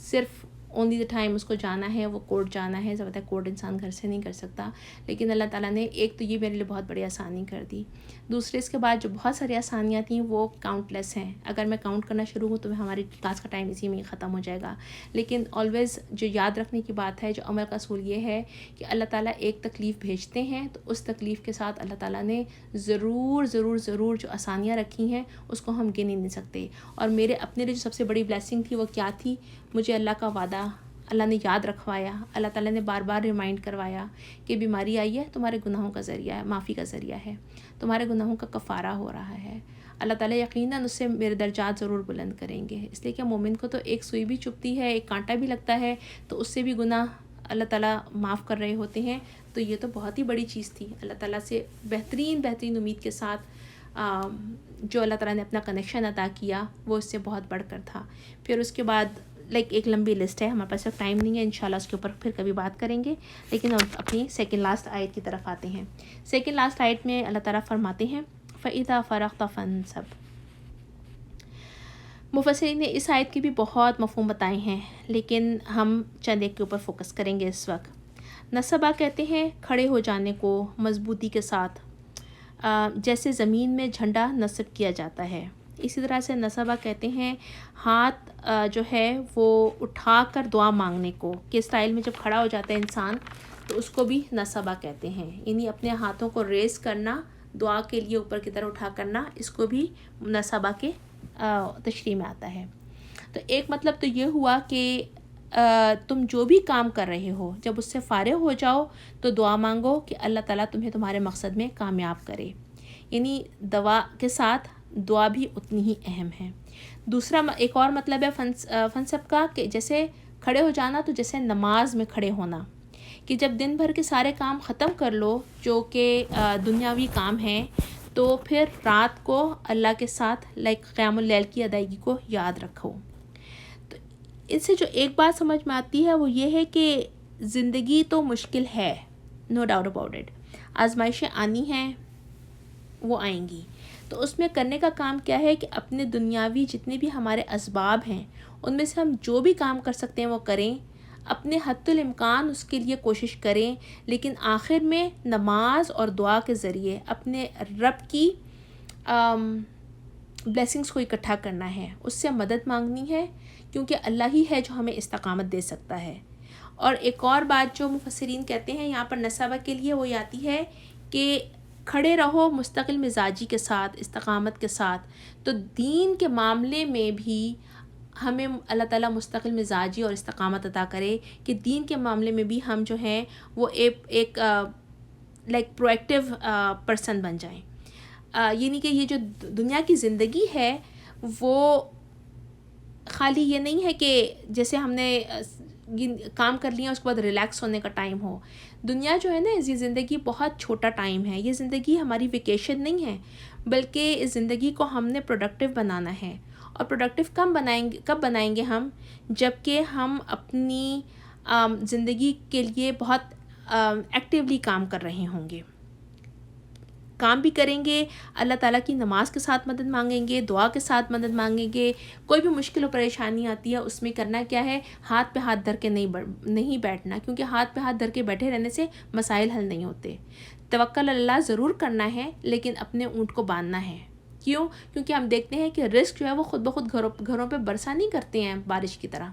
صرف اونلی دا ٹائم اس کو جانا ہے وہ کورٹ جانا ہے, زیادہ کورٹ انسان گھر سے نہیں کر سکتا. لیکن اللہ تعالیٰ نے ایک تو یہ میرے لیے بہت بڑی آسانی کر دی. دوسرے اس کے بعد جو بہت ساری آسانیاں تھیں وہ کاؤنٹ لیس ہیں. اگر میں کاؤنٹ کرنا شروع ہوں تو ہماری کلاس کا ٹائم اسی میں ہی ختم ہو جائے گا. لیکن آلویز جو یاد رکھنے کی بات ہے, جو عمل کا اصول یہ ہے کہ اللہ تعالیٰ ایک تکلیف بھیجتے ہیں تو اس تکلیف کے ساتھ اللہ تعالیٰ نے ضرور ضرور ضرور جو آسانیاں رکھی ہیں اس کو ہم گن ہی نہیں سکتے. اور میرے اپنے لیے جو سب سے بڑی بلیسنگ تھی وہ کیا تھی, مجھے اللہ کا وعدہ اللہ نے یاد رکھوایا, اللہ تعالیٰ نے بار بار ریمائنڈ کروایا کہ بیماری آئی ہے تمہارے گناہوں کا ذریعہ ہے, معافی کا ذریعہ ہے, تمہارے گناہوں کا کفارہ ہو رہا ہے. اللہ تعالیٰ یقیناً اس سے میرے درجات ضرور بلند کریں گے. اس لیے کہ مومن کو تو ایک سوئی بھی چبھتی ہے, ایک کانٹا بھی لگتا ہے, تو اس سے بھی گناہ اللہ تعالیٰ معاف کر رہے ہوتے ہیں. تو یہ تو بہت ہی بڑی چیز تھی. اللہ تعالیٰ سے بہترین امید کے ساتھ جو اللہ تعالیٰ نے اپنا کنیکشن عطا کیا وہ اس سے بہت بڑھ کر تھا. پھر اس کے بعد ایک لمبی لسٹ ہے, ہمارے پاس اب ٹائم نہیں ہے, انشاءاللہ اس کے اوپر پھر کبھی بات کریں گے. لیکن ہم اپنی سیکنڈ لاسٹ آیت کی طرف آتے ہیں. سیکنڈ لاسٹ آیت میں اللہ تعالیٰ فرماتے ہیں فَإِذَا فَرَغْتَ فَانْصَبْ. مفسرین نے اس آیت کے بھی بہت مفہوم بتائے ہیں, لیکن ہم چند ایک کے اوپر فوکس کریں گے اس وقت. نصبہ کہتے ہیں کھڑے ہو جانے کو مضبوطی کے ساتھ, جیسے زمین میں جھنڈا نصب کیا جاتا ہے. اسی طرح سے نصبہ کہتے ہیں ہاتھ جو ہے وہ اٹھا کر دعا مانگنے کو, کہ اسٹائل میں جب کھڑا ہو جاتا ہے انسان تو اس کو بھی نصبہ کہتے ہیں. یعنی اپنے ہاتھوں کو ریز کرنا, دعا کے لیے اوپر کی طرح اٹھا کرنا, اس کو بھی نصبہ کے تشریح میں آتا ہے. تو ایک مطلب تو یہ ہوا کہ تم جو بھی کام کر رہے ہو جب اس سے فارغ ہو جاؤ تو دعا مانگو کہ اللہ تعالیٰ تمہیں تمہارے مقصد میں کامیاب کرے. یعنی دعا کے ساتھ دعا بھی اتنی ہی اہم ہے. دوسرا ایک اور مطلب ہے فنصب کا, کہ جیسے کھڑے ہو جانا تو جیسے نماز میں کھڑے ہونا, کہ جب دن بھر کے سارے کام ختم کر لو جو کہ دنیاوی کام ہیں، تو پھر رات کو اللہ کے ساتھ قیام اللیل کی ادائیگی کو یاد رکھو۔ تو اس سے جو ایک بات سمجھ میں آتی ہے وہ یہ ہے کہ زندگی تو مشکل ہے، نو ڈاؤٹ اباؤٹ اٹ، آزمائشیں آنی ہیں، وہ آئیں گی، تو اس میں کرنے کا کام کیا ہے کہ اپنے دنیاوی جتنے بھی ہمارے اسباب ہیں ان میں سے ہم جو بھی کام کر سکتے ہیں وہ کریں، اپنے حد الامکان اس کے لیے کوشش کریں، لیکن آخر میں نماز اور دعا کے ذریعے اپنے رب کی بلیسنگز کو اکٹھا کرنا ہے، اس سے مدد مانگنی ہے، کیونکہ اللہ ہی ہے جو ہمیں استقامت دے سکتا ہے۔ اور ایک اور بات جو مفسرین کہتے ہیں یہاں پر نصابہ کے لیے وہ آتی ہے کہ کھڑے رہو مستقل مزاجی کے ساتھ، استقامت کے ساتھ، تو دین کے معاملے میں بھی ہمیں اللہ تعالیٰ مستقل مزاجی اور استقامت عطا کرے کہ دین کے معاملے میں بھی ہم جو ہیں وہ ایک پرو ایکٹیو پرسن بن جائیں۔ یعنی کہ یہ جو دنیا کی زندگی ہے وہ خالی یہ نہیں ہے کہ جیسے ہم نے کام کر لیا اس کے بعد ریلیکس ہونے کا ٹائم ہو۔ دنیا جو ہے نا، یہ زندگی بہت چھوٹا ٹائم ہے، یہ زندگی ہماری ویکیشن نہیں ہے، بلکہ اس زندگی کو ہم نے پروڈکٹیو بنانا ہے۔ اور پروڈکٹیو کب بنائیں گے ہم؟ جب کہ ہم اپنی زندگی کے لیے بہت ایکٹیولی کام کر رہے ہوں گے، کام بھی کریں گے، اللہ تعالیٰ کی نماز کے ساتھ مدد مانگیں گے، دعا کے ساتھ مدد مانگیں گے، کوئی بھی مشکل و پریشانی آتی ہے اس میں کرنا کیا ہے، ہاتھ پہ ہاتھ دھر کے نہیں بیٹھنا، کیونکہ ہاتھ پہ ہاتھ دھر کے بیٹھے رہنے سے مسائل حل نہیں ہوتے۔ توکل اللہ ضرور کرنا ہے، لیکن اپنے اونٹ کو باندھنا ہے۔ کیوں؟ کیونکہ ہم دیکھتے ہیں کہ رزق جو ہے وہ خود بخود گھروں پہ برسا نہیں کرتے ہیں بارش کی طرح،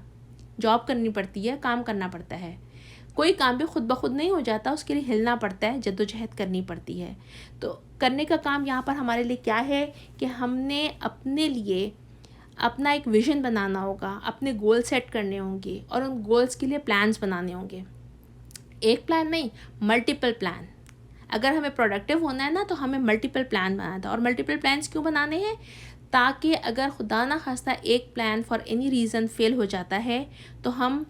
جاب کرنی پڑتی ہے، کام کرنا پڑتا ہے، کوئی کام بھی خود بخود نہیں ہو جاتا، اس کے لیے ہلنا پڑتا ہے، جد و جہد کرنی پڑتی ہے۔ تو کرنے کا کام یہاں پر ہمارے لیے کیا ہے کہ ہم نے اپنے لیے اپنا ایک ویژن بنانا ہوگا، اپنے گول سیٹ کرنے ہوں گے، اور ان گولز کے لیے پلانز بنانے ہوں گے، ایک پلان نہیں، ملٹیپل پلان۔ اگر ہمیں پروڈکٹیو ہونا ہے نا تو ہمیں ملٹیپل پلان بنانا تھا۔ اور ملٹیپل پلانز کیوں بنانے ہیں؟ تاکہ اگر خدا نہ خواستہ ایک پلان فار اینی ریزن فیل ہو جاتا ہے تو ہم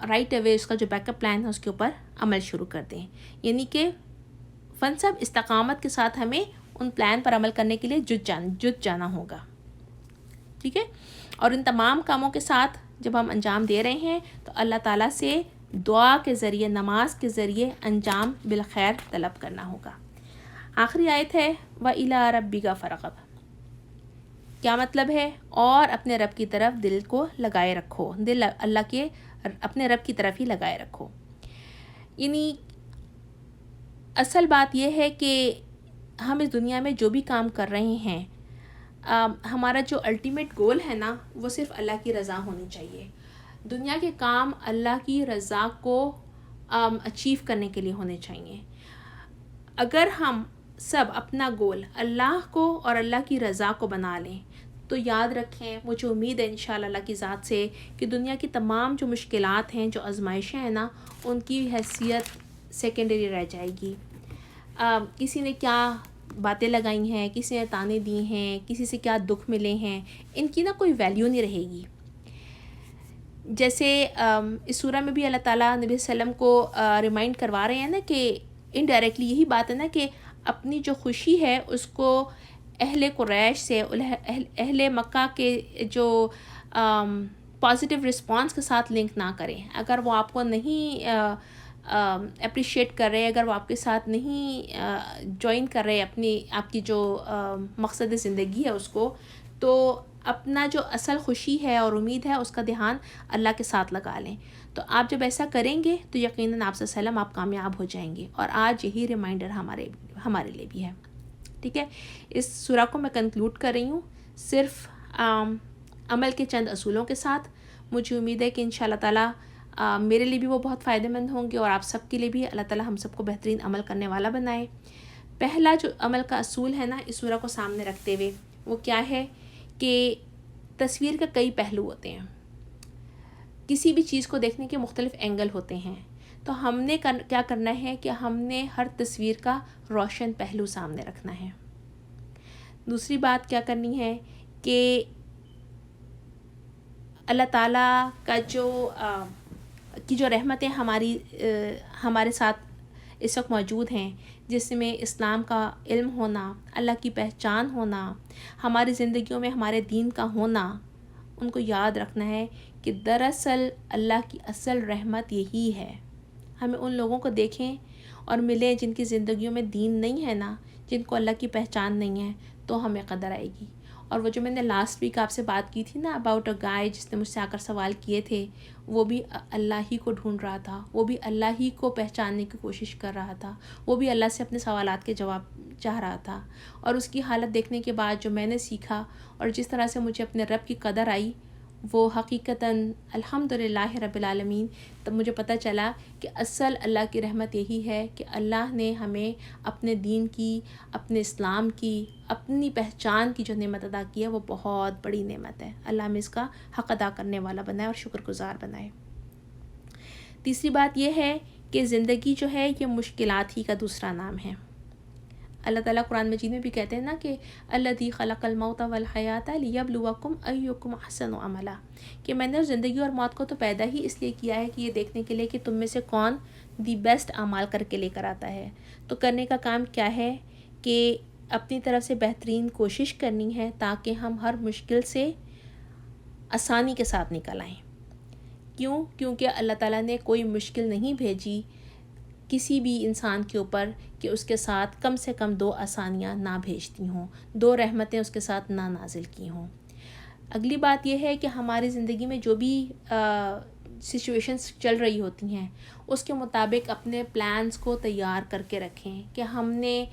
رائٹ اوے اس کا جو بیک اپ پلان ہے اس کے اوپر عمل شروع کر دیں۔ یعنی کہ فنسب استقامت کے ساتھ ہمیں ان پلان پر عمل کرنے کے لیے جت جانا ہوگا، ٹھیک ہے؟ اور ان تمام کاموں کے ساتھ جب ہم انجام دے رہے ہیں تو اللہ تعالیٰ سے دعا کے ذریعے، نماز کے ذریعے انجام بالخیر طلب کرنا ہوگا۔ آخری آیت ہے وَإِلَىٰ رَبِّكَ فَارْغَب۔ کیا مطلب ہے؟ اور اپنے رب کی طرف دل کو لگائے رکھو، دل اللہ کے اپنے رب کی طرف ہی لگائے رکھو۔ یعنی اصل بات یہ ہے کہ ہم اس دنیا میں جو بھی کام کر رہے ہیں، ہمارا جو الٹیمیٹ گول ہے نا وہ صرف اللہ کی رضا ہونی چاہیے۔ دنیا کے کام اللہ کی رضا کو اچیو کرنے کے لیے ہونے چاہیے۔ اگر ہم سب اپنا گول اللہ کو اور اللہ کی رضا کو بنا لیں تو یاد رکھیں، مجھے امید ہے انشاءاللہ اللہ کی ذات سے کہ دنیا کی تمام جو مشکلات ہیں، جو آزمائشیں ہیں نا، ان کی حیثیت سیکنڈری رہ جائے گی۔ کسی نے کیا باتیں لگائی ہیں، کسی نے تانے دی ہیں، کسی سے کیا دکھ ملے ہیں، ان کی نا کوئی ویلیو نہیں رہے گی۔ جیسے اس سورہ میں بھی اللہ تعالیٰ نبی صلی اللہ علیہ وسلم کو ریمائنڈ کروا رہے ہیں نا کہ انڈائریکٹلی یہی بات ہے نا کہ اپنی جو خوشی ہے اس کو اہل قریش سے، اہل مکہ کے جو پازیٹیو رسپانس کے ساتھ لنک نہ کریں۔ اگر وہ آپ کو نہیں اپریشیٹ کر رہے، اگر وہ آپ کے ساتھ نہیں جوائن کر رہے آپ کی جو مقصد زندگی ہے اس کو، تو اپنا جو اصل خوشی ہے اور امید ہے اس کا دھیان اللہ کے ساتھ لگا لیں۔ تو آپ جب ایسا کریں گے تو یقیناً آپ صلی اللہ علیہ وسلم آپ کامیاب ہو جائیں گے۔ اور آج یہی ریمائنڈر ہمارے لیے بھی ہے، ٹھیک ہے؟ اس سورہ کو میں کنکلوڈ کر رہی ہوں صرف عمل کے چند اصولوں کے ساتھ۔ مجھے امید ہے کہ انشاءاللہ تعالیٰ میرے لیے بھی وہ بہت فائدہ مند ہوں گے، اور آپ سب کے لیے بھی اللہ تعالیٰ ہم سب کو بہترین عمل کرنے والا بنائے۔ پہلا جو عمل کا اصول ہے نا اس سورہ کو سامنے رکھتے ہوئے، وہ کیا ہے کہ تصویر کے کئی پہلو ہوتے ہیں، کسی بھی چیز کو دیکھنے کے مختلف اینگل ہوتے ہیں، تو ہم نے کیا کرنا ہے کہ ہم نے ہر تصویر کا روشن پہلو سامنے رکھنا ہے۔ دوسری بات کیا کرنی ہے کہ اللہ تعالیٰ کا جو کی جو رحمتیں ہمارے ساتھ اس وقت موجود ہیں، جس میں اسلام کا علم ہونا، اللہ کی پہچان ہونا، ہماری زندگیوں میں ہمارے دین کا ہونا، ان کو یاد رکھنا ہے کہ دراصل اللہ کی اصل رحمت یہی ہے۔ ہمیں ان لوگوں کو دیکھیں اور ملیں جن کی زندگیوں میں دین نہیں ہے نا، جن کو اللہ کی پہچان نہیں ہے، تو ہمیں قدر آئے گی۔ اور وہ جو میں نے لاسٹ ویک آپ سے بات کی تھی نا اباؤٹ اے گائے، جس نے مجھ سے آ کر سوال کیے تھے، وہ بھی اللہ ہی کو ڈھونڈ رہا تھا، وہ بھی اللہ ہی کو پہچاننے کی کوشش کر رہا تھا، وہ بھی اللہ سے اپنے سوالات کے جواب چاہ رہا تھا۔ اور اس کی حالت دیکھنے کے بعد جو میں نے سیکھا اور جس طرح سے مجھے اپنے رب کی قدر آئی، وہ حقیقتاً الحمدللہ رب العالمین، تب مجھے پتہ چلا کہ اصل اللہ کی رحمت یہی ہے کہ اللہ نے ہمیں اپنے دین کی، اپنے اسلام کی، اپنی پہچان کی جو نعمت ادا کی ہے، وہ بہت بڑی نعمت ہے۔ اللہ ہمیں اس کا حق ادا کرنے والا بنائے اور شکر گزار بنائے۔ تیسری بات یہ ہے کہ زندگی جو ہے یہ مشکلات ہی کا دوسرا نام ہے۔ اللہ تعالیٰ قرآن مجید میں بھی کہتے ہیں نا کہ الذی خلق الموت والحیات لیبلوکم ایکم احسن عملا، کہ میں نے زندگی اور موت کو تو پیدا ہی اس لیے کیا ہے کہ یہ دیکھنے کے لیے کہ تم میں سے کون دی بیسٹ اعمال کر کے لے کر آتا ہے۔ تو کرنے کا کام کیا ہے کہ اپنی طرف سے بہترین کوشش کرنی ہے تاکہ ہم ہر مشکل سے آسانی کے ساتھ نکل آئیں۔ کیونکہ اللہ تعالیٰ نے کوئی مشکل نہیں بھیجی کسی بھی انسان کے اوپر کہ اس کے ساتھ کم سے کم 2 آسانیاں نہ بھیجتی ہوں، 2 رحمتیں اس کے ساتھ نہ نازل کی ہوں۔ اگلی بات یہ ہے کہ ہماری زندگی میں جو بھی سچویشنز چل رہی ہوتی ہیں، اس کے مطابق اپنے پلانز کو تیار کر کے رکھیں کہ ہم نے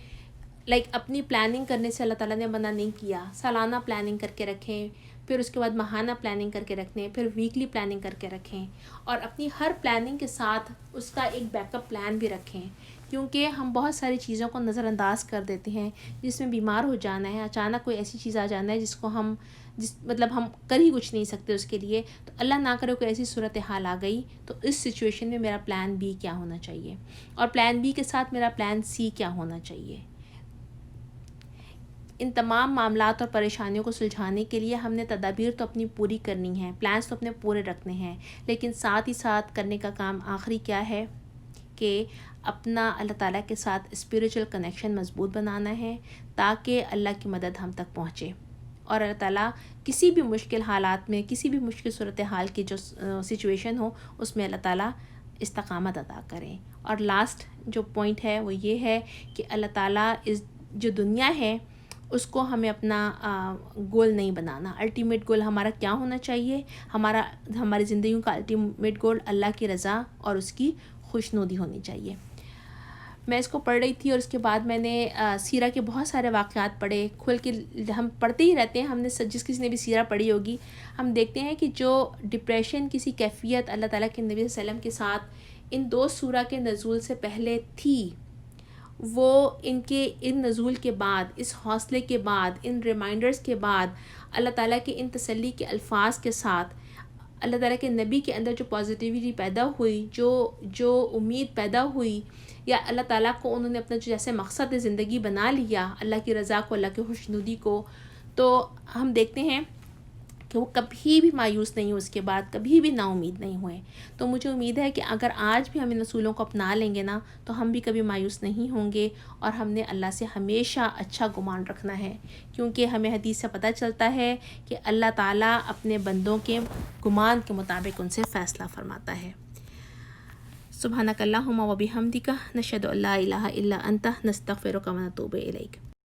اپنی پلاننگ کرنے سے اللہ تعالیٰ نے منع نہیں کیا۔ سالانہ پلاننگ کر کے رکھیں، پھر اس کے بعد ماہانہ پلاننگ کر کے رکھیں، پھر ویکلی پلاننگ کر کے رکھیں، اور اپنی ہر پلاننگ کے ساتھ اس کا ایک بیک اپ پلان بھی رکھیں، کیونکہ ہم بہت ساری چیزوں کو نظر انداز کر دیتے ہیں، جس میں بیمار ہو جانا ہے، اچانک کوئی ایسی چیز آ جانا ہے جس کو ہم ہم کر ہی کچھ نہیں سکتے اس کے لیے، تو اللہ نہ کرے کوئی ایسی صورتحال آ گئی، تو اس سچویشن میں میرا پلان بی کیا ہونا چاہیے، اور پلان بی کے ساتھ میرا پلان سی کیا ہونا چاہیے۔ ان تمام معاملات اور پریشانیوں کو سلجھانے کے لیے ہم نے تدابیر تو اپنی پوری کرنی ہے، پلانس تو اپنے پورے رکھنے ہیں، لیکن ساتھ ہی ساتھ کرنے کا کام آخری کیا ہے کہ اپنا اللہ تعالیٰ کے ساتھ اسپریچول کنیکشن مضبوط بنانا ہے تاکہ اللہ کی مدد ہم تک پہنچے، اور اللہ تعالیٰ کسی بھی مشکل حالات میں، کسی بھی مشکل صورتحال کی جو سچویشن ہو، اس میں اللہ تعالیٰ استقامت عطا کریں۔ اور لاسٹ جو پوائنٹ ہے وہ یہ ہے کہ اللہ تعالیٰ اس جو دنیا ہے اس کو ہمیں اپنا گول نہیں بنانا۔ الٹیمیٹ گول ہمارا کیا ہونا چاہیے؟ ہماری زندگیوں کا الٹیمیٹ گول اللہ کی رضا اور اس کی خوشنودی ہونی چاہیے۔ میں اس کو پڑھ رہی تھی اور اس کے بعد میں نے سیرہ کے بہت سارے واقعات پڑھے، کھل کے ہم پڑھتے ہی رہتے ہیں، ہم نے جس کسی نے بھی سیرہ پڑھی ہوگی، ہم دیکھتے ہیں کہ جو ڈپریشن کسی کیفیت اللہ تعالیٰ کے نبی صلی اللہ علیہ وسلم کے ساتھ ان 2 سورہ کے نزول سے پہلے تھی، وہ ان نزول کے بعد، اس حوصلے کے بعد، ان ریمائنڈرز کے بعد، اللہ تعالیٰ کے ان تسلی کے الفاظ کے ساتھ، اللہ تعالیٰ کے نبی کے اندر جو پازیٹیوٹی پیدا ہوئی، جو امید پیدا ہوئی، یا اللہ تعالیٰ کو انہوں نے اپنا جو جیسے مقصد زندگی بنا لیا، اللہ کی رضا کو، اللہ کی خوشنودی کو، تو ہم دیکھتے ہیں کہ وہ کبھی بھی مایوس نہیں ہوئے، اس کے بعد کبھی بھی نا امید نہیں ہوئے۔ تو مجھے امید ہے کہ اگر آج بھی ہم ان اصولوں کو اپنا لیں گے نا، تو ہم بھی کبھی مایوس نہیں ہوں گے، اور ہم نے اللہ سے ہمیشہ اچھا گمان رکھنا ہے، کیونکہ ہمیں حدیث سے پتہ چلتا ہے کہ اللہ تعالیٰ اپنے بندوں کے گمان کے مطابق ان سے فیصلہ فرماتا ہے۔ سبحانک اللہم و بحمدک، نشہد ان لا الہ الا انت، نستغفرک و نتوب الیک۔